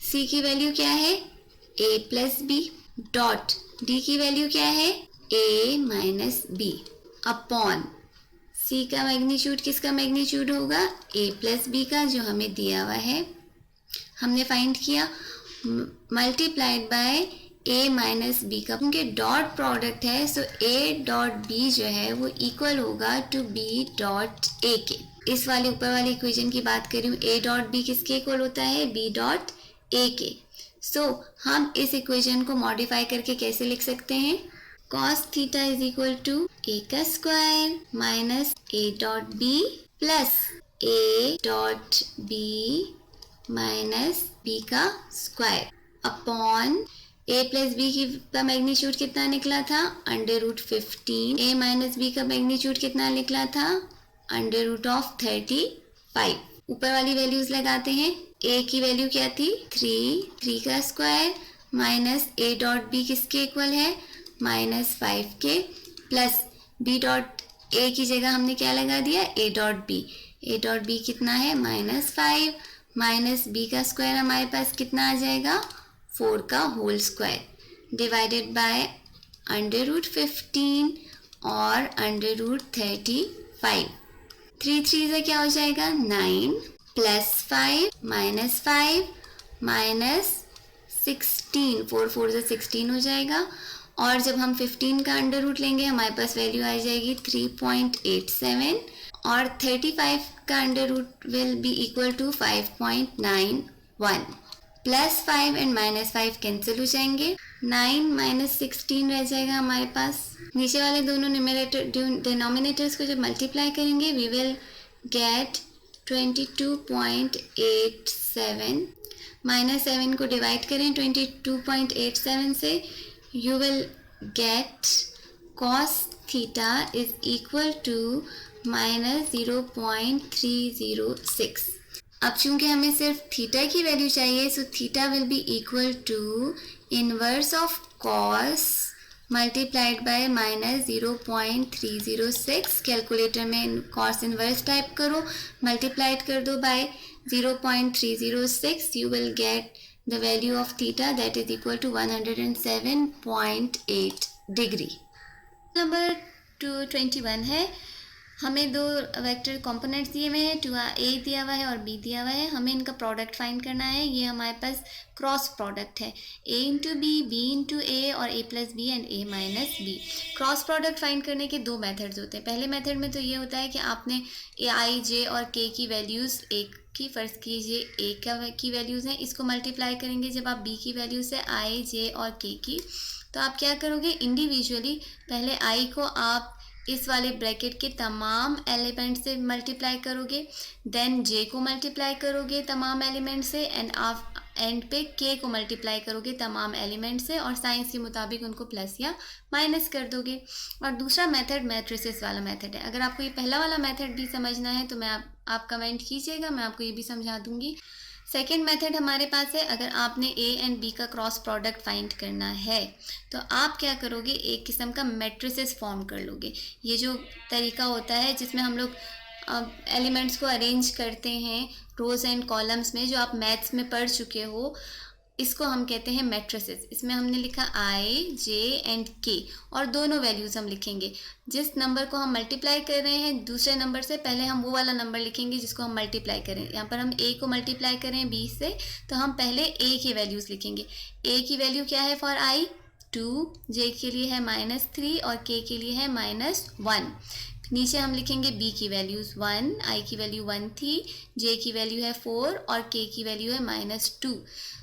C की वैल्यू क्या है A plus B dot D की वैल्यू क्या है A minus B upon C का मैग्नीट्यूड किसका मैग्नीट्यूड होगा A प्लस बी का, जो हमें दिया हुआ है, हमने फाइंड किया, multiplied by A minus B का, क्योंकि डॉट प्रोडक्ट है, सो A डॉट बी जो है वो इक्वल होगा टू B डॉट A के। इस वाले ऊपर वाली इक्वेशन की बात कर रही हूँ, A डॉट बी किसके इक्वल होता है B डॉट A के। सो हम इस इक्वेशन को मॉडिफाई करके कैसे लिख सकते हैं, cos theta is equal to A का square minus A dot B plus A dot B minus B का square upon A plus B का मैग्नीट्यूड कितना निकला था, under root 15, A minus B का मैग्नीट्यूड कितना निकला था, अंडर रूट ऑफ 35। ऊपर वाली वैल्यूज लगाते हैं, A की वैल्यू क्या थी 3 का square minus A dot B किसके इक्वल है माइनस 5 के, प्लस B डॉट A की जगह हमने क्या लगा दिया A डॉट बी कितना है -5 माइनस B का स्क्वायर हमारे पास कितना आ जाएगा 4 का whole square divided by under root 15 और अंडर रूट 35। 3 से क्या हो जाएगा 9 प्लस 5 माइनस 16, 4 से 16 हो जाएगा, और जब हम 15 का अंडर रूट लेंगे हमारे पास वैल्यू आ जाएगी 3.87 और 35 का under root will be equal to 5.91। Plus 5 and minus 5 cancel हो जाएंगे, 9 माइनस 16 रह जाएगा हमारे पास। नीचे वाले दोनों डिनोमिनेटर्स को जब मल्टीप्लाई करेंगे वी विल गेट 22.87, माइनस 7 को डिवाइड करें 22.87 से, you will get cos theta is equal to minus 0.306। अब चूंकि हमें सिर्फ थीटा की वैल्यू चाहिए, so theta will be equal to inverse of cos multiplied by minus 0.306। Calculator में कॉस इनवर्स टाइप करो, मल्टीप्लाइड कर दो by 0.306, you will get the value of theta that is equal to 107.8 degree. Number 221 है, हमें दो vector components दिए हुए हैं, A दिया हुआ है और B दिया हुआ है, हमें इनका प्रोडक्ट फाइंड करना है। ये हमारे पास क्रॉस प्रोडक्ट है, A into B, B into A और A plus B and A minus B. Cross product find करने के दो मेथड्स होते हैं। पहले मेथड में तो ये होता है कि आपने I, J और K की वैल्यूज़ एक की फ़र्ज़ कीजिए A की वैल्यूज़ हैं, इसको मल्टीप्लाई करेंगे जब आप B की वैल्यू से I, J और K की, तो आप क्या करोगे इंडिविजुअली पहले I को आप इस वाले ब्रैकेट के तमाम एलिमेंट से मल्टीप्लाई करोगे, देन J को मल्टीप्लाई करोगे तमाम एलिमेंट से, एंड आप एंड पे K को मल्टीप्लाई करोगे तमाम एलिमेंट से, और साइंस के मुताबिक उनको प्लस या माइनस कर दोगे। और दूसरा मेथड मैट्रिसेस वाला मेथड है। अगर आपको ये पहला वाला मेथड भी समझना है तो आप कमेंट कीजिएगा, मैं आपको ये भी समझा दूंगी। सेकेंड मेथड हमारे पास है, अगर आपने A एंड B का क्रॉस प्रोडक्ट फाइंड करना है तो आप क्या करोगे, एक किस्म का मैट्रिसेस फॉर्म कर लोगे। ये जो तरीका होता है जिसमें हम लोग एलिमेंट्स को अरेंज करते हैं रोज़ एंड कॉलम्स में, जो आप मैथ्स में पढ़ चुके हो, इसको हम कहते हैं मैट्रिसेस। इसमें हमने लिखा I, J एंड K और दोनों वैल्यूज़ हम लिखेंगे। जिस नंबर को हम मल्टीप्लाई कर रहे हैं दूसरे नंबर से, पहले हम वो वाला नंबर लिखेंगे जिसको हम मल्टीप्लाई करें। यहाँ पर हम A को मल्टीप्लाई करें B से, तो हम पहले A की वैल्यूज़ लिखेंगे। A की वैल्यू क्या है फॉर I 2, J के लिए है -3 और K के लिए है -1। नीचे हम लिखेंगे B की वैल्यूज़ 1, I की वैल्यू 1 थी, J की वैल्यू है 4 और K की वैल्यू है -2।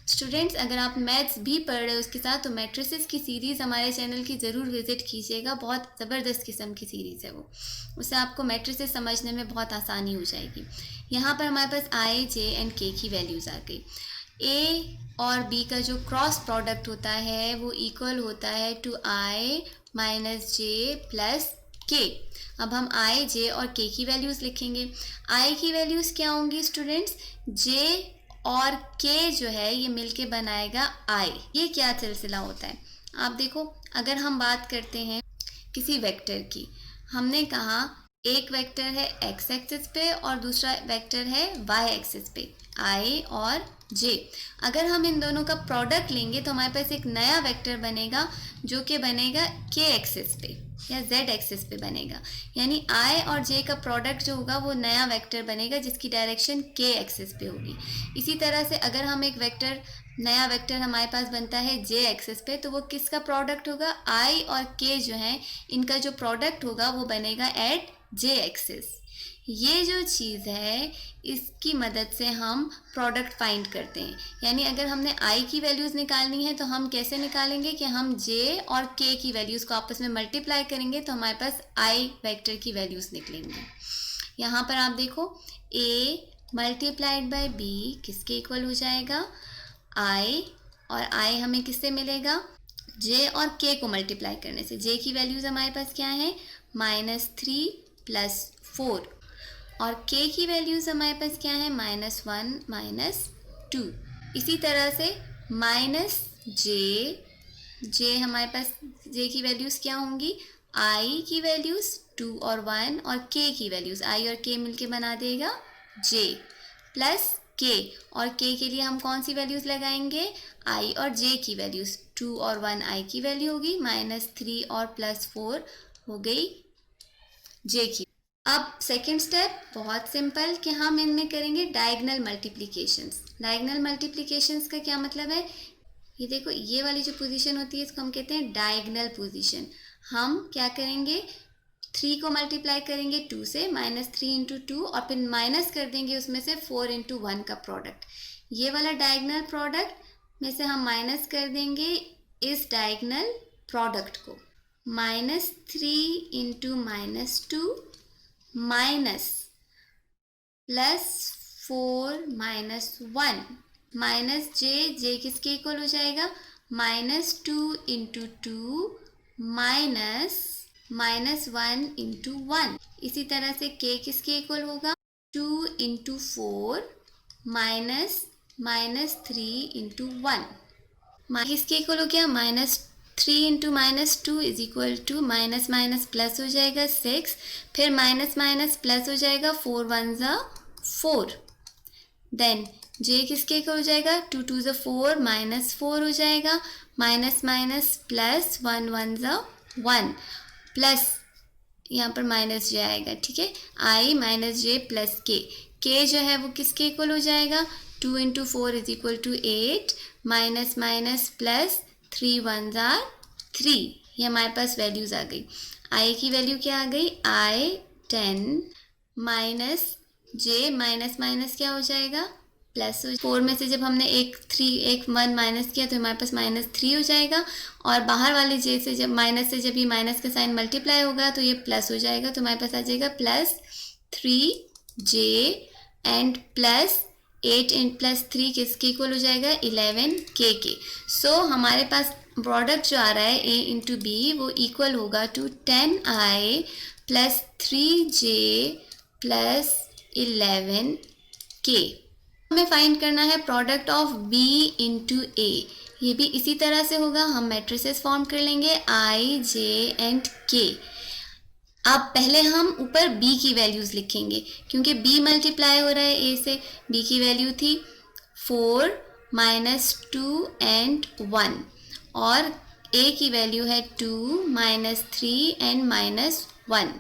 स्टूडेंट्स, अगर आप मैथ्स भी पढ़ रहे हो उसके साथ, तो मैट्रिसेस की सीरीज़ हमारे चैनल की ज़रूर विज़िट कीजिएगा। बहुत ज़बरदस्त किस्म की सीरीज़ है वो, उससे आपको मैट्रिसेस समझने में बहुत आसानी हो जाएगी। यहाँ पर हमारे पास I, J एंड K की वैल्यूज़ आ गई। ए और बी का जो क्रॉस प्रोडक्ट होता है वो इक्वल होता है to I minus J plus K. अब हम आई, जे और के की वैल्यूज़ लिखेंगे। आई की वैल्यूज़ क्या होंगी स्टूडेंट्स? जे और के जो है ये मिलके बनाएगा आई। ये क्या सिलसिला होता है आप देखो, अगर हम बात करते हैं किसी वेक्टर की, हमने कहा एक वेक्टर है एक्स एक्सिस पे और दूसरा वेक्टर है वाई एक्सिस पे, आई और जे। अगर हम इन दोनों का प्रोडक्ट लेंगे तो हमारे पास एक नया वेक्टर बनेगा जो कि बनेगा के एक्सिस पे या जेड एक्सिस पे बनेगा। यानी आई और जे का प्रोडक्ट जो होगा वो नया वेक्टर बनेगा जिसकी डायरेक्शन के एक्सिस पे होगी। इसी तरह से अगर हम एक वेक्टर, नया वेक्टर हमारे पास बनता है जे एक्सिस पे, तो वो किसका प्रोडक्ट होगा? आई और के जो है इनका जो प्रोडक्ट होगा वो बनेगा एट जे एक्सिस। ये जो चीज़ है इसकी मदद से हम प्रोडक्ट फाइंड करते हैं। यानी अगर हमने आई की वैल्यूज़ निकालनी है तो हम कैसे निकालेंगे कि हम जे और के की वैल्यूज़ को आपस में मल्टीप्लाई करेंगे तो हमारे पास आई वेक्टर की वैल्यूज़ निकलेंगी। यहाँ पर आप देखो ए मल्टीप्लाइड बाय बी किसके इक्वल हो जाएगा? आई, और आई हमें किससे मिलेगा? जे और के को मल्टीप्लाई करने से। जे की वैल्यूज़ हमारे पास क्या है? -3 + 4, और के की वैल्यूज़ हमारे पास क्या है? -1 - 2। इसी तरह से जे हमारे पास, जे की वैल्यूज़ क्या होंगी? आई की वैल्यूज़ 2 और 1, और के की वैल्यूज़, आई और के मिलके बना देगा जे, प्लस के, और के लिए हम कौन सी वैल्यूज़ लगाएंगे? आई और जे की वैल्यूज़, 2 और 1 आई की वैल्यू होगी, -3 और +4 हो गई जे की। अब सेकेंड स्टेप बहुत सिंपल कि हम इनमें करेंगे डायगनल मल्टीप्लिकेशंस। डायगनल मल्टीप्लिकेशंस का क्या मतलब है? ये देखो, ये वाली जो पोजीशन होती है इसको हम कहते हैं डायगनल पोजीशन। हम क्या करेंगे? 3 को मल्टीप्लाई करेंगे 2 से, -3 × 2, और फिर माइनस कर देंगे उसमें से 4 × 1 का प्रोडक्ट। ये वाला डायगनल प्रोडक्ट में से हम माइनस कर देंगे इस डायगनल प्रोडक्ट को। -3 × -2 माइनस +4 - 1 माइनस जे किसके इक्वल हो जाएगा? -2 × 2 माइनस -1 × 1। इसी तरह से के किसके इक्वल होगा? 2 × 4 माइनस -3 × 1। किसके इक्वल हो गया? -3 × -2 = माइनस माइनस प्लस हो जाएगा 6, फिर माइनस माइनस प्लस हो जाएगा 4 × 1 = 4। देन जे किसके इक्वल हो जाएगा? 2 × 2 = 4, -4 हो जाएगा, माइनस माइनस प्लस 1 × 1 = 1, प्लस यहाँ पर माइनस जे आएगा, ठीक है। आई -जे + के जो है वो किसके इक्वल हो जाएगा? 2 × 4 = 8, माइनस माइनस प्लस 3 × 1 = 3। ये हमारे पास वैल्यूज़ आ गई। आई की वैल्यू क्या आ गई? आई 10 माइनस जे, माइनस माइनस क्या हो जाएगा? प्लस। 4 में से जब हमने एक 1 माइनस किया तो हमारे पास -3 हो जाएगा, और बाहर वाले जे से जब माइनस से जब ये माइनस का साइन मल्टीप्लाई होगा तो ये प्लस हो जाएगा, तो हमारे पास आ जाएगा +3 जे एंड +8 + +3 किसके इक्वल हो जाएगा? 11 के। सो हमारे पास प्रोडक्ट जो आ रहा है ए × बी वो इक्वल होगा टू 10i + 3j + 11 के। हमें फाइंड करना है प्रोडक्ट ऑफ b × a। ये भी इसी तरह से होगा, हम मैट्रिसेस फॉर्म कर लेंगे i, j एंड k। अब पहले हम ऊपर b की वैल्यूज़ लिखेंगे क्योंकि b मल्टीप्लाई हो रहा है a से। b की वैल्यू थी 4 - 2 एंड 1, और a की वैल्यू है 2 - 3 एंड -1।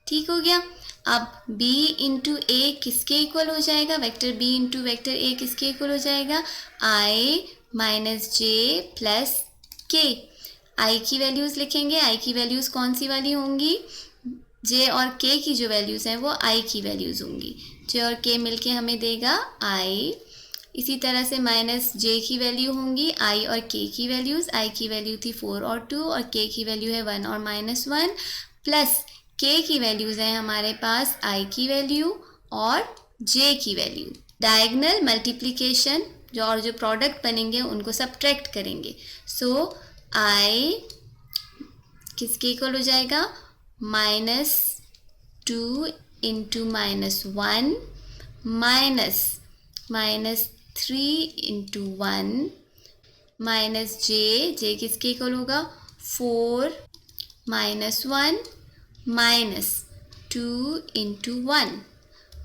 ठीक हो गया। अब b × a किसके इक्वल हो जाएगा? वेक्टर b × वेक्टर a किसके इक्वल हो जाएगा? i - j + k। i की वैल्यूज़ लिखेंगे। i की वैल्यूज़ कौन सी वाली होंगी? j और k की जो वैल्यूज़ हैं वो i की वैल्यूज़ होंगी। j और k मिलके हमें देगा i। इसी तरह से -j की वैल्यू होंगी i और k की वैल्यूज़। i की वैल्यू थी 4 और 2, और k की वैल्यू है 1 और -1, प्लस k की वैल्यूज़ हैं हमारे पास i की वैल्यू और j की वैल्यू। डायगनल मल्टीप्लिकेशन जो प्रोडक्ट बनेंगे उनको सब्ट्रैक्ट करेंगे. सो I किसके इक्वल हो जाएगा, -2 इंटू -1 -3 इंटू 1 -j किसके इक्वल होगा, 4 -1 -2 इंटू 1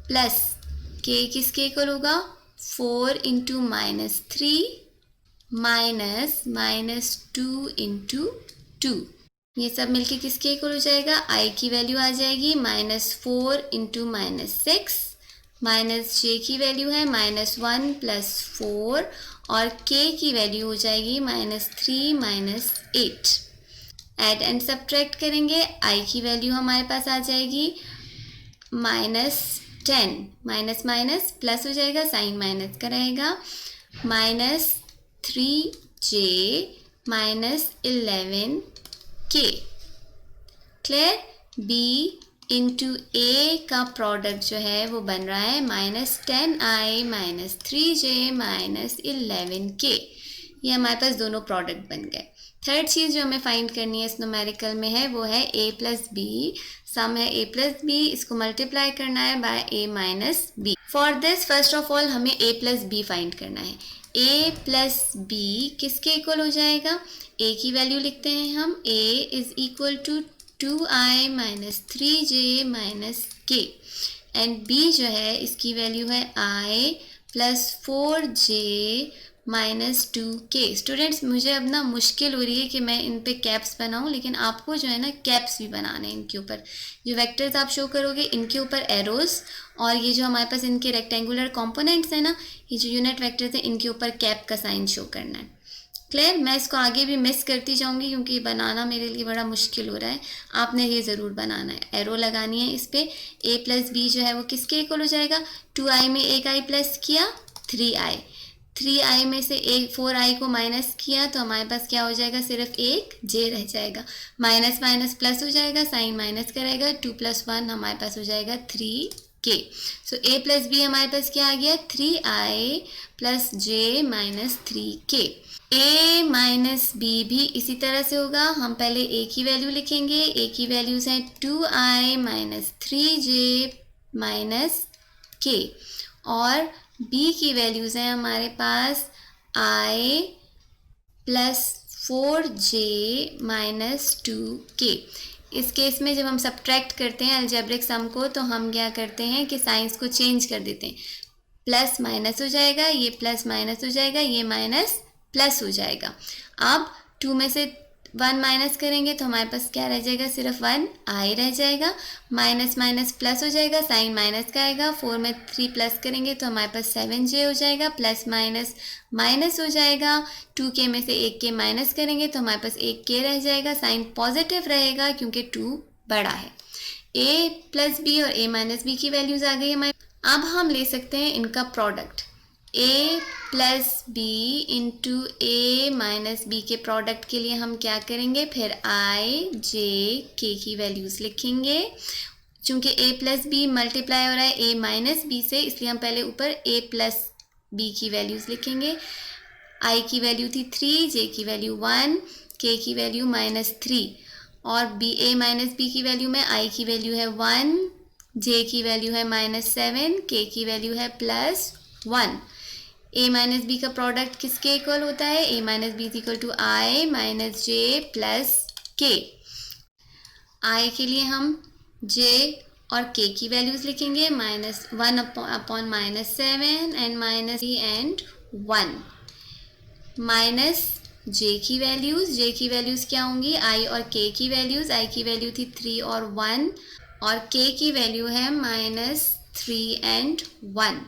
प्लस k किसके इक्वल होगा, 4 इंटू -3 -2 इंटू 2. ये सब मिलके किसके इक्वल हो जाएगा, i की वैल्यू आ जाएगी -4 इंटू -6 j की वैल्यू है -1 + 4 और k की वैल्यू हो जाएगी -3 -8. ऐड एंड सब्ट्रैक्ट करेंगे, i की वैल्यू हमारे पास आ जाएगी -10 माइनस माइनस प्लस हो जाएगा, साइन माइनस का रहेगा, -3j -11k. Clear. b into a का प्रोडक्ट जो है वो बन रहा है -10i -3j -11k. ये हमारे पास दोनों प्रोडक्ट बन गए. थर्ड चीज़ जो हमें फाइंड करनी है इस न्यूमेरिकल में है वो है a + b. सम है a + b, इसको मल्टीप्लाई करना है by a - b. For this first of all हमें a + b फाइंड करना है. a + b किसके इक्वल हो जाएगा, a की वैल्यू लिखते हैं हम, a = 2i -3j -k and b जो है इसकी वैल्यू है i + 4j -2k. स्टूडेंट्स मुझे अब ना मुश्किल हो रही है कि मैं इन पे कैप्स बनाऊं, लेकिन आपको जो है ना कैप्स भी बनाने हैं इनके ऊपर. जो वेक्टर्स आप शो करोगे इनके ऊपर एरोस, और ये जो हमारे पास इनके रेक्टेंगुलर कंपोनेंट्स हैं ना, ये जो यूनिट वेक्टर्स हैं इनके ऊपर कैप का साइन शो करना है. क्लियर. मैं इसको आगे भी मिस करती जाऊंगी क्योंकि बनाना मेरे लिए बड़ा मुश्किल हो रहा है. आपने ये ज़रूर बनाना है, एरो लगानी है इस पर. a + b जो है वो किसके इक्वल हो जाएगा, 2i में एक i प्लस किया 3i, 3i में से 4i को माइनस किया तो हमारे पास क्या हो जाएगा, सिर्फ एक j रह जाएगा. माइनस माइनस प्लस हो जाएगा, साइन माइनस करेगा, 2 + 1 हमारे पास हो जाएगा 3k. सो a + b हमारे पास क्या आ गया, 3i + j -3k. a - b भी इसी तरह से होगा. हम पहले a की वैल्यू लिखेंगे. a की वैल्यूज़ हैं 2i -3j -k और b की वैल्यूज़ हैं हमारे पास i + 4j -2k. इस केस में जब हम सब्ट्रैक्ट करते हैं अलजेब्रिक सम को तो हम क्या करते हैं कि साइंस को चेंज कर देते हैं. प्लस माइनस हो जाएगा, ये प्लस माइनस हो जाएगा, ये माइनस प्लस हो जाएगा. अब 2 में से 1 माइनस करेंगे तो हमारे पास क्या रह जाएगा, सिर्फ 1 i रह जाएगा. माइनस माइनस प्लस हो जाएगा, साइन माइनस का आएगा. 4 में 3 प्लस करेंगे तो हमारे पास 7j हो जाएगा. प्लस माइनस माइनस हो जाएगा. 2k में से 1k माइनस करेंगे तो हमारे पास 1k रह जाएगा. साइन पॉजिटिव रहेगा क्योंकि 2 बड़ा है. a + b और a - b की वैल्यूज़ आ गई हमारे. अब हम ले सकते हैं इनका product. a + b into a - b के प्रोडक्ट के लिए हम क्या करेंगे, फिर i j k की वैल्यूज़ लिखेंगे. चूँकि a + b मल्टीप्लाई हो रहा है a - b से, इसलिए हम पहले ऊपर a + b की वैल्यूज़ लिखेंगे. i की वैल्यू थी 3, j की वैल्यू 1, k की वैल्यू -3 और a - b की वैल्यू में i की वैल्यू है 1, j की वैल्यू है -7, k की वैल्यू है +1. a - b का प्रोडक्ट किसके इक्वल होता है, a - b = i - j + k. i के लिए हम j और k की वैल्यूज़ लिखेंगे. -1/-7 एंड -3 एंड 1. माइनस j की वैल्यूज़ क्या होंगी, i और k की वैल्यूज़. i की वैल्यू थी 3 और 1 और k की वैल्यू है -3 एंड 1.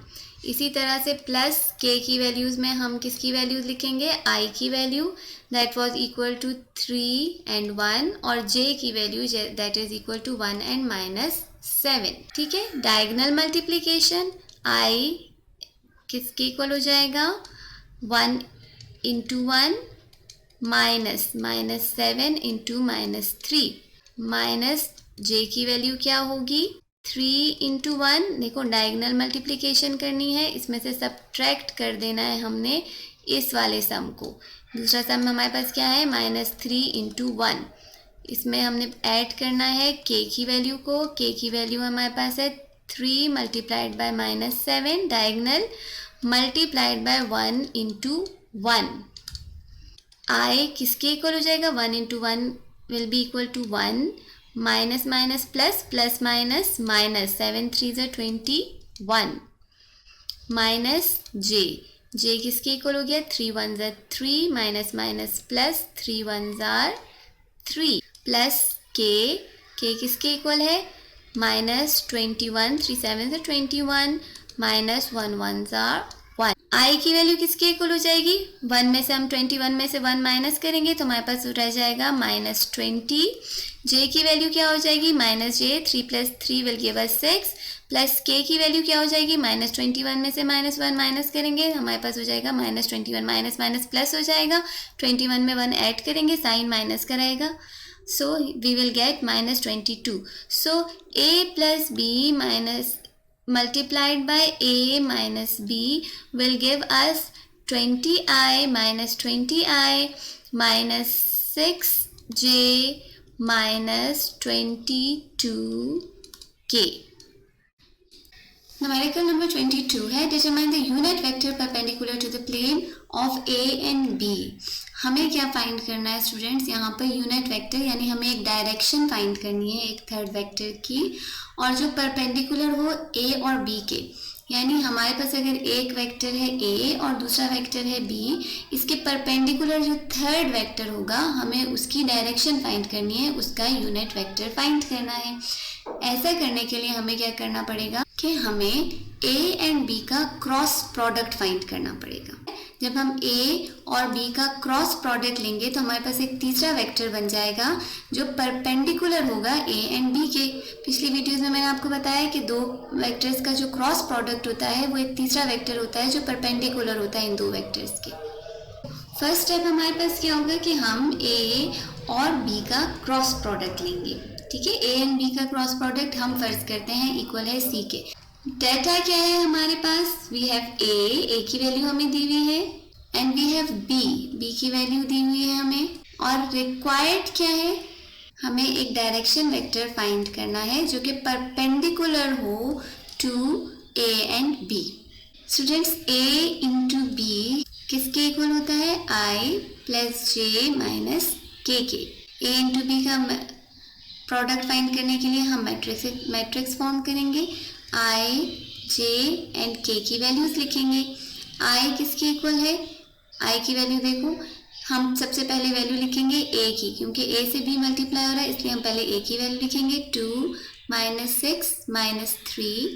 इसी तरह से प्लस k की वैल्यूज़ में हम किसकी वैल्यूज़ लिखेंगे, i की वैल्यू that was equal to 3 and 1 और j की वैल्यू that is equal to 1 and -7. ठीक है. डायगोनल मल्टीप्लिकेशन i किसके इक्वल हो जाएगा, 1 इंटू 1 -7 इंटू -3 माइनस j की वैल्यू क्या होगी, 3 इंटू 1, देखो डायगनल मल्टीप्लिकेशन करनी है, इसमें से सब्ट्रैक्ट कर देना है हमने इस वाले सम को। दूसरा सम हमारे पास क्या है, -3 इंटू 1, इसमें हमने ऐड करना है k की वैल्यू को। k की वैल्यू हमारे पास है 3 multiplied by -7 diagonal multiplied by 1 into 1। I किसके इक्वल हो जाएगा, 1 into 1 will be equal to 1, minus minus plus, plus minus minus, 7 3 ज़ा 21, माइनस जे किसके इक्वल हो गया, 3 1 ज़ा 3, माइनस माइनस प्लस, 3 1 ज़ा 3, प्लस के किसके इक्वल है, -21, 3 7 ज़ा 21, माइनस 1 1 ज़ा 1। आई की वैल्यू किसके इक्वल हो जाएगी, 1 में से हम 21 में से 1 माइनस करेंगे तो हमारे पास रह जाएगा -20। जे की वैल्यू क्या हो जाएगी, -j, 3 + 3 will give us 6, plus के की वैल्यू क्या हो जाएगी, -21 में से -1 माइनस करेंगे हमारे पास हो जाएगा -21, माइनस माइनस प्लस हो जाएगा, 21 में 1 ऐड करेंगे, साइन माइनस का रहेगा, so we will get -22। So a + b minus multiplied by a minus b will give us 20i minus 20i minus 6j minus 22k। Numerical number 22 है, determine the unit vector perpendicular to the plane of a and b। हमें क्या find करना है students, यहाँ per unit vector यानी हमें एक direction find करनी है एक थर्ड वेक्टर की, और जो परपेंडिकुलर हो ए और बी के, यानी हमारे पास अगर एक वेक्टर है ए और दूसरा वेक्टर है बी, इसके परपेंडिकुलर जो थर्ड वेक्टर होगा हमें उसकी डायरेक्शन फाइंड करनी है, उसका यूनिट वेक्टर फाइंड करना है। ऐसा करने के लिए हमें क्या करना पड़ेगा कि हमें ए एंड बी का क्रॉस प्रोडक्ट फाइंड करना पड़ेगा। जब हम ए और बी का क्रॉस प्रोडक्ट लेंगे तो हमारे पास एक तीसरा वेक्टर बन जाएगा जो परपेंडिकुलर होगा ए एंड बी के। पिछली वीडियोस में मैंने आपको बताया कि दो वेक्टर्स का जो क्रॉस प्रोडक्ट होता है वो एक तीसरा वेक्टर होता है जो परपेंडिकुलर होता है इन दो वेक्टर्स के। फर्स्ट स्टेप हमारे पास क्या होगा कि हम ए और बी का क्रॉस प्रोडक्ट लेंगे। ठीक है, ए एंड बी का क्रॉस प्रोडक्ट हम फर्ज करते हैं इक्वल है सी के। डेटा क्या है हमारे पास, वी हैव ए की वैल्यू हमें दी हुई है, एंड वी हैव बी की वैल्यू दी हुई है हमें, और रिक्वायर्ड क्या है, हमें एक डायरेक्शन वेक्टर फाइंड करना है जो कि परपेंडिकुलर हो to A and B. Students, A into B किसके इक्वल होता है, I plus J minus K. A into B का प्रोडक्ट फाइंड करने के लिए हम मैट्रिक्स फॉर्म करेंगे, आई जे एंड के की वैल्यूज लिखेंगे। आई किसके इक्वल है, आई की वैल्यू देखो, हम सबसे पहले वैल्यू लिखेंगे ए की, क्योंकि ए से बी मल्टीप्लाई हो रहा है इसलिए हम पहले ए की वैल्यू लिखेंगे, 2 - 6 - 3,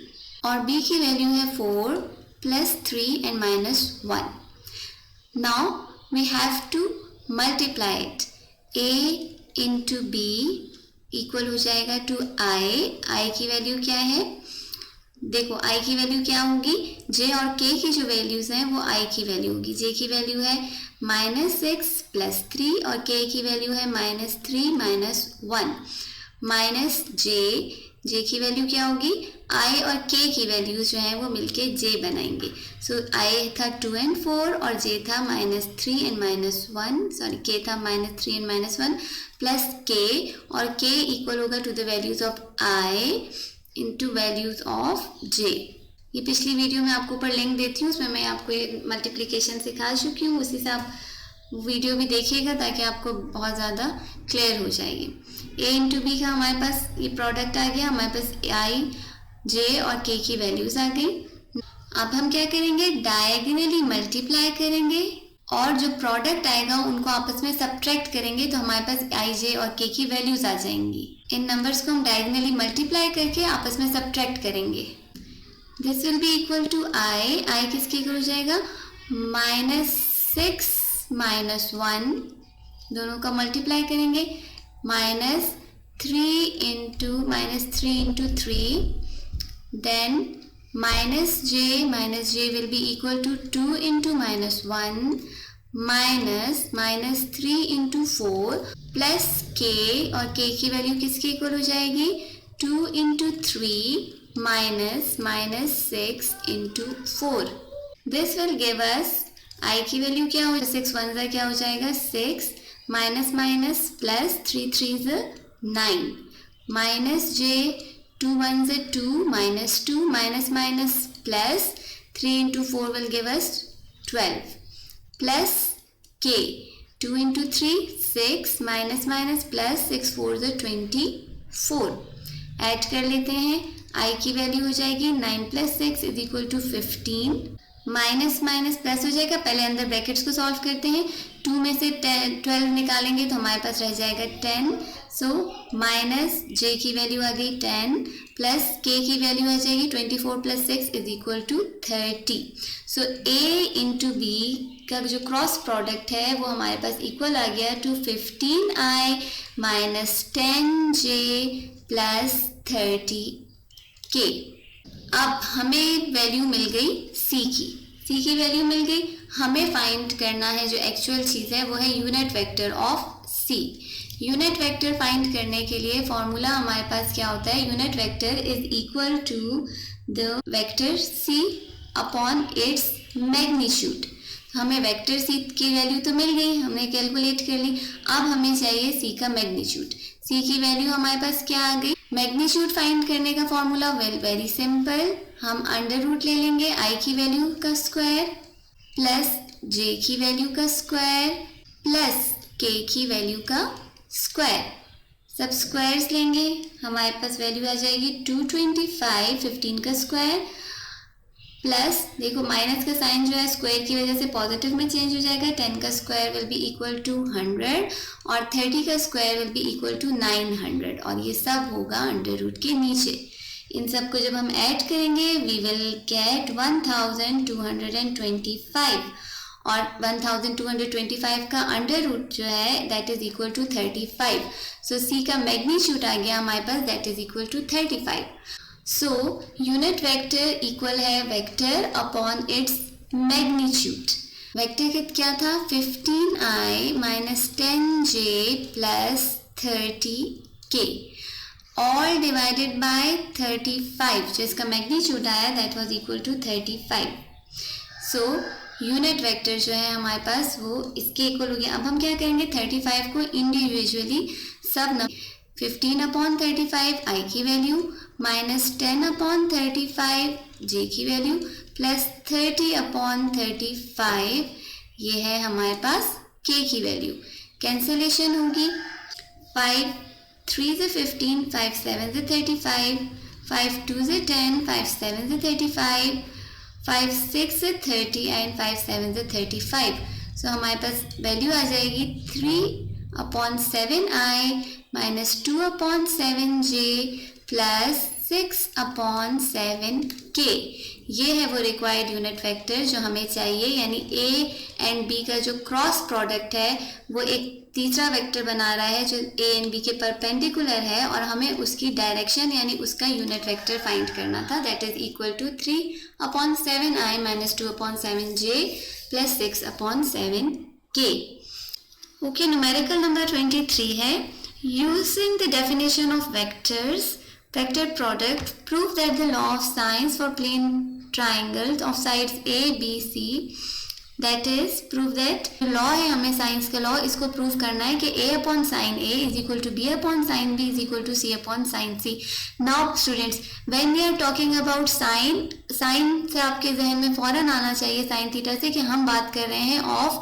और बी की वैल्यू है 4 + 3 and -1। Now we have to multiply it, A into B equal हो जाएगा टू आई की वैल्यू क्या है, देखो आई की वैल्यू क्या होगी, जे और के की जो वैल्यूज हैं वो आई की वैल्यू होगी। जे की वैल्यू है -6 + 3 और के की वैल्यू है -3 - 1, माइनस जे की वैल्यू क्या होगी, आई और के की वैल्यूज जो हैं वो मिलके जे बनाएंगे। सो आई था 2 and 4 और जे था -3 and -1, सॉरी के था -3 and -1 प्लस के, और के इक्वल होगा to the values of I into values of J. ये पिछली वीडियो में आपको ऊपर लिंक देती हूँ, उसमें मैं आपको ये मल्टीप्लिकेशन सिखा चुकी हूँ, उसी से आप वीडियो भी देखिएगा ताकि आपको बहुत ज़्यादा क्लियर हो जाएगी। ए इंटू बी का हमारे पास ये प्रोडक्ट आ गया, हमारे पास आई जे और के की वैल्यूज आ गई। अब हम क्या करेंगे, डायगोनली मल्टीप्लाई करेंगे और जो प्रोडक्ट आएगा उनको आपस में सब्ट्रैक्ट करेंगे तो हमारे पास आई जे और के की वैल्यूज आ जाएंगी। इन नंबर्स को हम डायगोनली मल्टीप्लाई करके आपस में सब्ट्रैक्ट करेंगे। This will be equal to I किसके इक्वल हो जाएगा, -6 - 1, दोनों का मल्टीप्लाई करेंगे, -3 into 3, then -j will be equal to 2 into -1 minus 3 into 4 plus k, और k की वैल्यू किसके इक्वल हो जाएगी, 2 into 3 minus 6 into 4. This will give us I की वैल्यू क्या हो, 6 1 ज़ा क्या हो जाएगा 6 माइनस प्लस 3 3 ज़ा 9 माइनस j 2 1 ज़ा 2 minus plus 3 into 4 will give us 12 plus k 2 into 3 6 minus plus 6 4 ज़ा 24. ऐड कर लेते हैं, i की वैल्यू हो जाएगी 9 plus 6 is equal to 15. Minus plus हो जाएगा, पहले अंदर ब्रैकेट्स को सॉल्व करते हैं. 2 में से 12 निकालेंगे तो हमारे पास रह जाएगा 10. सो माइनस j की वैल्यू आ गई 10 प्लस k की वैल्यू आ जाएगी 24 plus 6 is equal to 30. So a into b का जो क्रॉस प्रोडक्ट है वो हमारे पास इक्वल आ गया to 15i minus 10j plus 30k. अब हमें वैल्यू मिल गई c की वैल्यू मिल गई. हमें फाइंड करना है जो एक्चुअल चीज़ है वो है unit vector of c. Unit vector find करने के लिए फॉर्मूला हमारे पास क्या होता है, unit vector is equal to the vector c upon its magnitude. हमें वेक्टर c की वैल्यू तो मिल गई, हमने कैलकुलेट कर ली. अब हमें चाहिए c का मैग्नीट्यूड. c की वैल्यू हमारे पास क्या आ गई. मैग्नीट्यूड फाइंड करने का फॉर्मूला वेरी सिंपल. हम अंडर रूट ले लेंगे i की वैल्यू का स्क्वायर प्लस j की वैल्यू का स्क्वायर प्लस k की वैल्यू का स्क्वायर. सब स्क्वायर्स लेंगे, हमारे पास वैल्यू आ जाएगी 225. 15 का स्क्वायर प्लस देखो माइनस का साइन जो है स्क्वायर की वजह से पॉजिटिव में चेंज हो जाएगा. 10 का square will be equal to 100 और 30 का square will be equal to 900 और ये सब होगा अंडर रूट के नीचे. इन सब को जब हम ऐड करेंगे वी विल गेट 1225 और 1225 का अंडर रूट जो है that is equal to 35. So c का मैग्नीट्यूड आ गया हमारे पास that is equal to 35. So unit vector equal है vector upon its magnitude. Vector क्या था 15i minus 10j plus 30k all divided by 35 जिसका मैग्नीट्यूड आया that was equal to 35. So unit vector जो है हमारे पास वो इसके इक्वल हो गया. अब हम क्या करेंगे 35 को इंडिविजुअली सब 15 अपॉन 35 i की वैल्यू माइनस 10 अपॉन 35 j की वैल्यू प्लस 30 अपॉन 35 ये है हमारे पास k की वैल्यू. कैंसलेशन होगी 5 3 से 15 5 7 से 35 5 2 से 10 5 7 से 35 5 6 से 30 एंड 5 7 से 35. सो हमारे पास वैल्यू आ जाएगी 3 upon 7i minus 2 upon 7j plus 6 upon 7k. ये है वो रिक्वायर्ड यूनिट वेक्टर जो हमें चाहिए. यानी a एंड b का जो क्रॉस प्रोडक्ट है वो एक तीसरा वेक्टर बना रहा है जो a एंड b के परपेंडिकुलर है और हमें उसकी डायरेक्शन यानी उसका यूनिट वेक्टर फाइंड करना था that is equal to 3 upon 7i minus 2 upon 7j plus 6 upon 7k. Okay, numerical number 23 है using the definition of vectors vector product prove that the law of sines for plane triangles of sides a b c that is prove that law है हमें science का law इसको prove करना है कि a upon sin a is equal to b upon sin b is equal to c upon sin c. now students when we are talking about sin से आपके जहन में फौरन आना चाहिए sin थीटा से कि हम बात कर रहे हैं ऑफ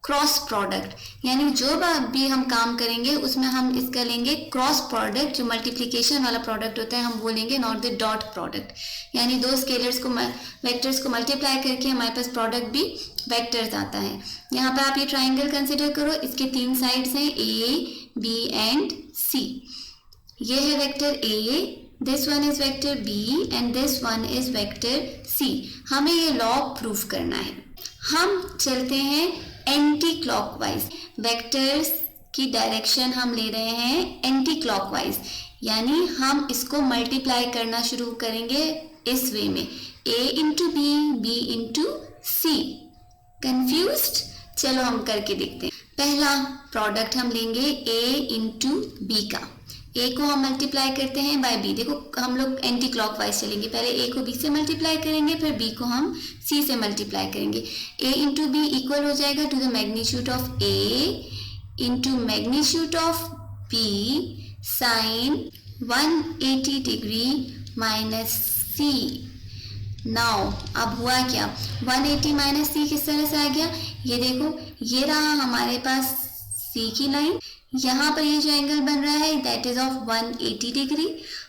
क्रॉस प्रोडक्ट. यानी जो भी हम काम करेंगे उसमें हम इसका लेंगे क्रॉस प्रोडक्ट. जो मल्टीप्लिकेशन वाला प्रोडक्ट होता है हम वो लेंगे नॉट द डॉट प्रोडक्ट. यानी दो स्केलर्स को वेक्टर्स को मल्टीप्लाई करके हमारे पास प्रोडक्ट भी वेक्टर्स आता है. यहाँ पर आप ये ट्राइंगल कंसिडर करो, इसके 3 साइड्स हैं a b एंड c. ये है vector a, this one is vector b and this one is vector c. हमें ये लॉ प्रूव करना है. हम चलते हैं एंटी क्लॉकवाइज. वेक्टर्स की डायरेक्शन हम ले रहे हैं एंटी क्लॉकवाइज यानी हम इसको मल्टीप्लाई करना शुरू करेंगे इस वे में a into B b into c. Confused? चलो हम करके देखते हैं. पहला प्रोडक्ट हम लेंगे a इंटू बी का. ए को हम मल्टीप्लाई करते हैं बाय बी। देखो हम लोग एंटी क्लॉकवाइज चलेंगे, पहले ए को बी से मल्टीप्लाई करेंगे, फिर बी को हम सी से मल्टीप्लाई करेंगे। ए इंटू बी इक्वल हो जाएगा to the magnitude of a into magnitude of b sine 180 degree minus c. Now अब हुआ क्या, 180 माइनस सी किस तरह से आ गया, ये देखो ये रहा हमारे पास सी की लाइन, यहाँ पर ये जो एंगल बन रहा है दैट इज ऑफ 180 डिग्री।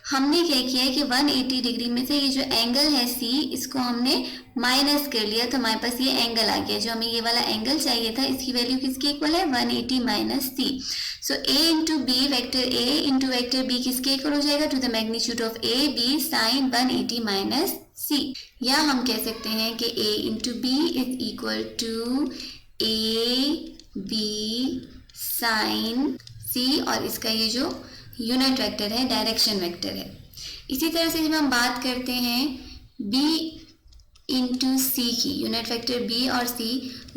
हमने क्या किया है कि 180 डिग्री में से ये जो एंगल है सी, इसको हमने माइनस कर लिया, तो हमारे पास ये एंगल आ गया। जो हमें ये वाला एंगल चाहिए था इसकी वैल्यू किसकी इक्वल है, 180 minus C. So A into B, vector A into vector B किसके इक्वल हो जाएगा, to the magnitude of A B sine 180 minus C. या हम कह सकते हैं कि A into B is equal to A B sine C, और इसका ये जो यूनिट वेक्टर है डायरेक्शन वेक्टर है। इसी तरह से जब हम बात करते हैं b इंटू सी की, यूनिट वेक्टर b और c,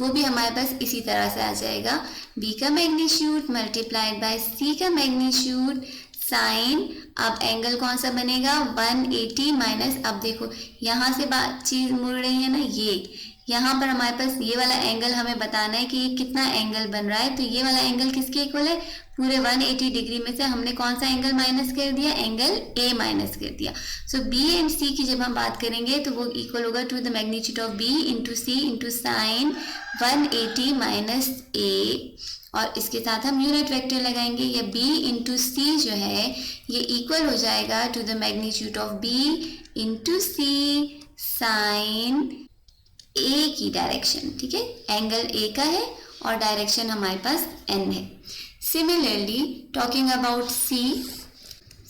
वो भी हमारे पास इसी तरह से आ जाएगा, b का मैग्नीट्यूड मल्टीप्लाइड बाय c का मैग्नीट्यूड साइन, अब एंगल कौन सा बनेगा 180 माइनस, अब देखो यहाँ से बात चीज मुड़ रही है ना, ये यहाँ पर हमारे पास ये वाला एंगल हमें बताना है कि ये कितना एंगल बन रहा है, तो ये वाला एंगल किसके इक्वल है, पूरे 180 डिग्री में से हमने कौन सा एंगल माइनस कर दिया, एंगल ए माइनस कर दिया। सो बी एंड सी की जब हम बात करेंगे तो वो इक्वल होगा to the magnitude of B into C into sine 180 minus A, और इसके साथ हम यूनिट वेक्टर लगाएंगे। या b इंटू सी जो है ये इक्वल हो जाएगा to the magnitude of b into C sine A की डायरेक्शन, ठीक है, एंगल ए का है और डायरेक्शन हमारे पास n है। Similarly talking about c,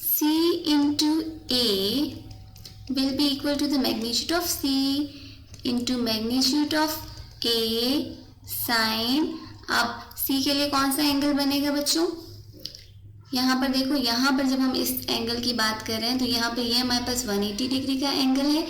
c into a will be equal to the magnitude of c into magnitude of a sin, अब c के लिए कौन सा एंगल बनेगा बच्चों, यहाँ पर देखो, यहाँ पर जब हम इस एंगल की बात कर रहे हैं तो यहाँ पर ये हमारे पास 180 डिग्री का एंगल है,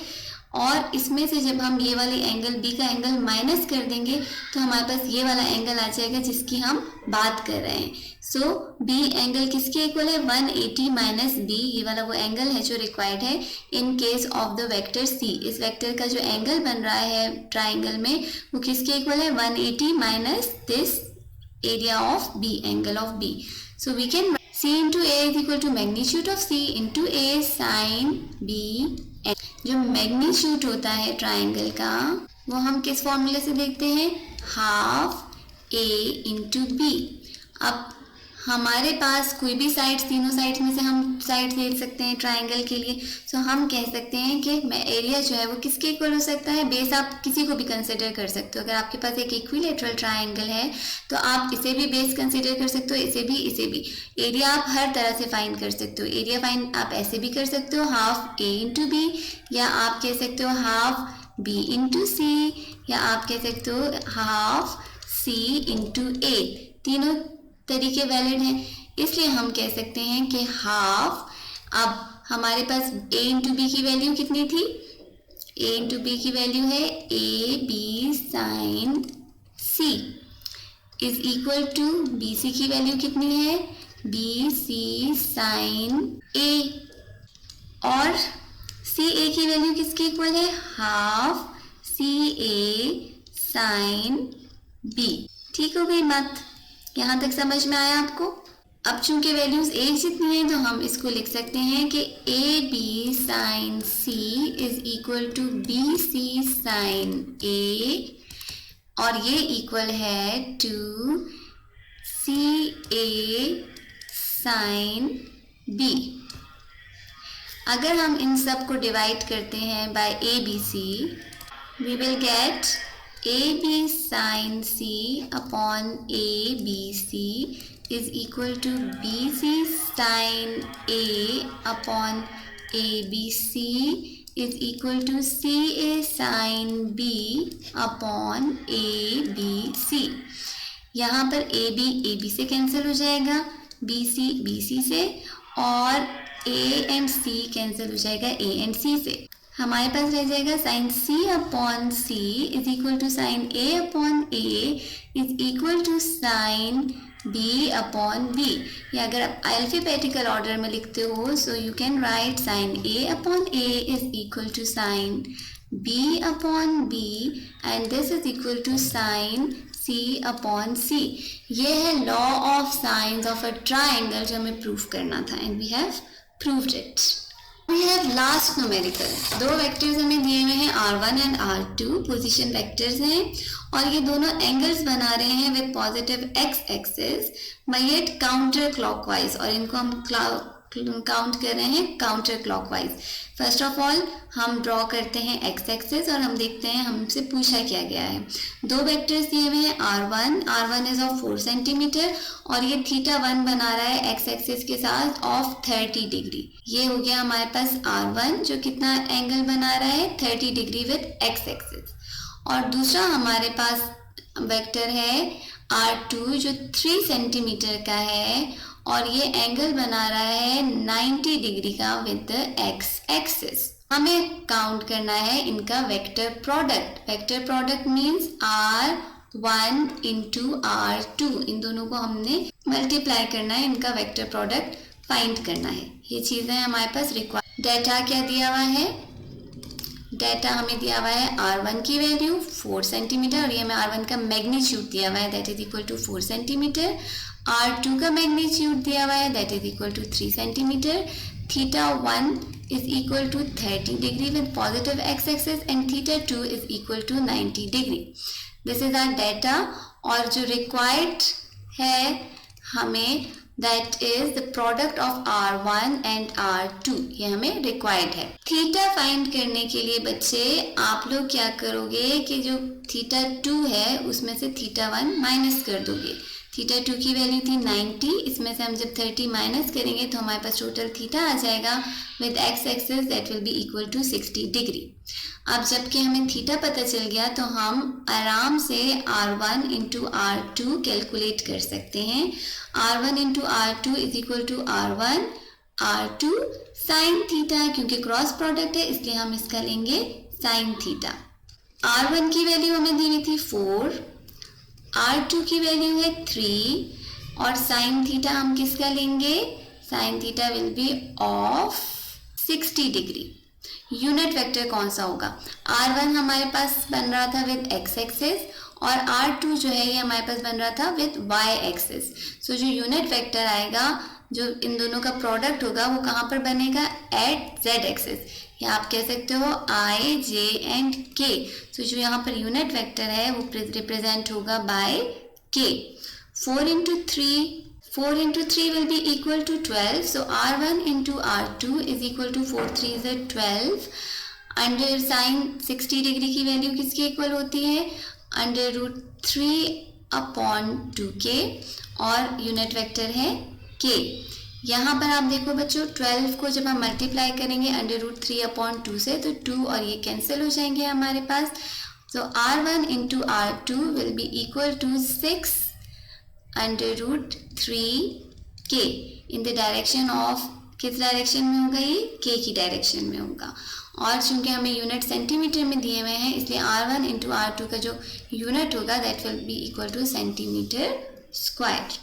और इसमें से जब हम ये वाली एंगल b का एंगल माइनस कर देंगे तो हमारे पास ये वाला एंगल आ जाएगा जिसकी हम बात कर रहे हैं। सो b एंगल किसके इक्वल है, 180 माइनस b, ये वाला वो एंगल है जो रिक्वायर्ड है इन case of the vector c। इस वेक्टर का जो एंगल बन रहा है ट्राइंगल में वो किसके इक्वल है, 180 minus this area of b, angle of b। So we can c into a is equal to magnitude of c into a sine b। जो मैग्नीट्यूड होता है ट्राइंगल का वो हम किस फॉर्मूले से देखते हैं, हाफ ए इंटू बी। अब हमारे पास कोई भी साइड्स, तीनों साइड्स में से हम साइड्स ले सकते हैं ट्राइंगल के लिए। सो हम कह सकते हैं कि एरिया जो है वो किसके इक्वल हो सकता है, बेस आप किसी को भी कंसिडर कर सकते हो। अगर आपके पास एक इक्विलेटरल ट्राइंगल है तो आप इसे भी बेस कंसिडर कर सकते हो, इसे भी, इसे भी। एरिया आप हर तरह से फाइंड कर सकते हो। एरिया फाइंड आप ऐसे भी कर सकते हो, हाफ ए इंटू बी, या आप कह सकते हो हाफ बी इंटू सी, या आप कह सकते हो हाफ सी इंटू ए। तीनों तरीके वैलिड हैं, इसलिए हम कह सकते हैं कि हाफ, अब हमारे पास a इंटू बी की वैल्यू कितनी थी, a इंटू बी की वैल्यू है a B sine C is equal to B c की वैल्यू कितनी है, बी सी साइन ए, और सी ए की वैल्यू किसकी इक्वल है, half C A sine B. ठीक हो गई बात, यहाँ तक समझ में आया आपको। अब चूंकि वैल्यूज एक जितनी है तो हम इसको लिख सकते हैं कि A B sine C is equal to B C sine A, और ये इक्वल है to C A sine B. अगर हम इन सब को डिवाइड करते हैं by A B C, we will get AB sin C upon ABC is equal to BC sin A upon ABC is equal to CA sin B upon ABC। यहाँ पर AB AB से cancel हो जाएगा, BC BC से, और A and C cancel हो जाएगा A and C से। हमारे पास रह जाएगा sine C upon C is equal to sine A upon A is equal to sine b upon b। या अगर आप अल्फाबेटिकल ऑर्डर में लिखते हो so you can write sine a upon a is equal to sine b upon b and this is equal to sine c upon c। ये है law of sines of a triangle जो हमें prove करना था and we have proved it. We have last numerical. दो vectors हमें दिए हुए हैं r1 and r2, position vectors हैं और ये दोनों एंगल्स बना रहे हैं with positive x axis by eight counter clockwise, और इनको हम काउंट कर रहे हैं counter clockwise. First of all हम ड्रॉ करते हैं x एक्सिस और हम देखते हैं हमसे पूछा क्या गया है। दो वेक्टर्स दिए हुए हैं r1 इज ऑफ 4 सेंटीमीटर और ये θ1 बना रहा है x एक्सिस के साथ ऑफ 30 डिग्री। ये हो गया हमारे पास r1 जो कितना एंगल बना रहा है 30 डिग्री विद x एक्सिस, और दूसरा हमारे पास वेक्टर है r2 जो 3 सेंटीमीटर का है और ये एंगल बना रहा है 90 डिग्री का विद द x एक्सिस। हमें काउंट करना है इनका vector product. Vector product means r1 into r2, इन दोनों को हमने मल्टीप्लाई करना है, इनका वेक्टर प्रोडक्ट फाइंड करना है। ये चीज़ें हमारे पास रिक्वायर। डाटा क्या दिया हुआ है? डाटा हमें दिया हुआ है r1 की वैल्यू 4 सेंटीमीटर और ये हमें r1 का मैग्नीट्यूड दिया हुआ है that is equal to 4 centimetre. r2 का मैग्नीट्यूड दिया हुआ है that is equal to 3 centimetre. θ1 is equal to 30 degree with positive x axis and θ2 is equal to 90 degree. This is our data और जो required है हमें that is the product of r1 and r2, ये हमें required है। Theta find करने के लिए बच्चे आप लोग क्या करोगे कि जो θ2 है उसमें से θ1 माइनस कर दोगे। θ2 की वैल्यू थी 90, इसमें से हम जब 30 माइनस करेंगे तो हमारे पास टोटल थीटा आ जाएगा with x axis that will be equal to 60 degree. अब जबकि हमें थीटा पता चल गया तो हम आराम से r1 इंटू r2 कैलकुलेट कर सकते हैं। r1 into r2 is equal to r1 r2 sine theta, क्योंकि क्रॉस प्रोडक्ट है इसलिए हम इसका लेंगे साइन थीटा। r1 की वैल्यू हमें दी हुई थी 4, r2 की वैल्यू है 3 और साइन थीटा हम किसका लेंगे? Sine theta will B of 60 degree. Unit vector कौन सा होगा? r1 हमारे पास बन रहा था विद x एक्सिस और r2 जो है ये हमारे पास बन रहा था विद y एक्सिस। सो जो यूनिट वेक्टर आएगा, जो इन दोनों का प्रोडक्ट होगा वो कहाँ पर बनेगा? एट z एक्सिस, या आप कह सकते हो i, j एंड k। सो जो यहाँ पर यूनिट वेक्टर है वो रिप्रेजेंट होगा bye k। 4 into 3 will be equal to 12. So r1 into r2 is equal to 4 3 is 12. Under sign 60 degree की वैल्यू किसके इक्वल होती है? अंडर रूट 3 अपॉन 2k और यूनिट वेक्टर है k। यहाँ पर आप देखो बच्चों 12 को जब हम मल्टीप्लाई करेंगे अंडर रूट 3 अपॉन 2 से तो 2 और ये कैंसिल हो जाएंगे हमारे पास। So r1 into r2 will be equal to 6 under root 3k in the direction of, किस डायरेक्शन में होगा? ये k की डायरेक्शन में होगा। और चूंकि हमें यूनिट सेंटीमीटर में दिए हुए हैं इसलिए r1 इंटू r2 का जो यूनिट होगा that will be equal two centimetre square.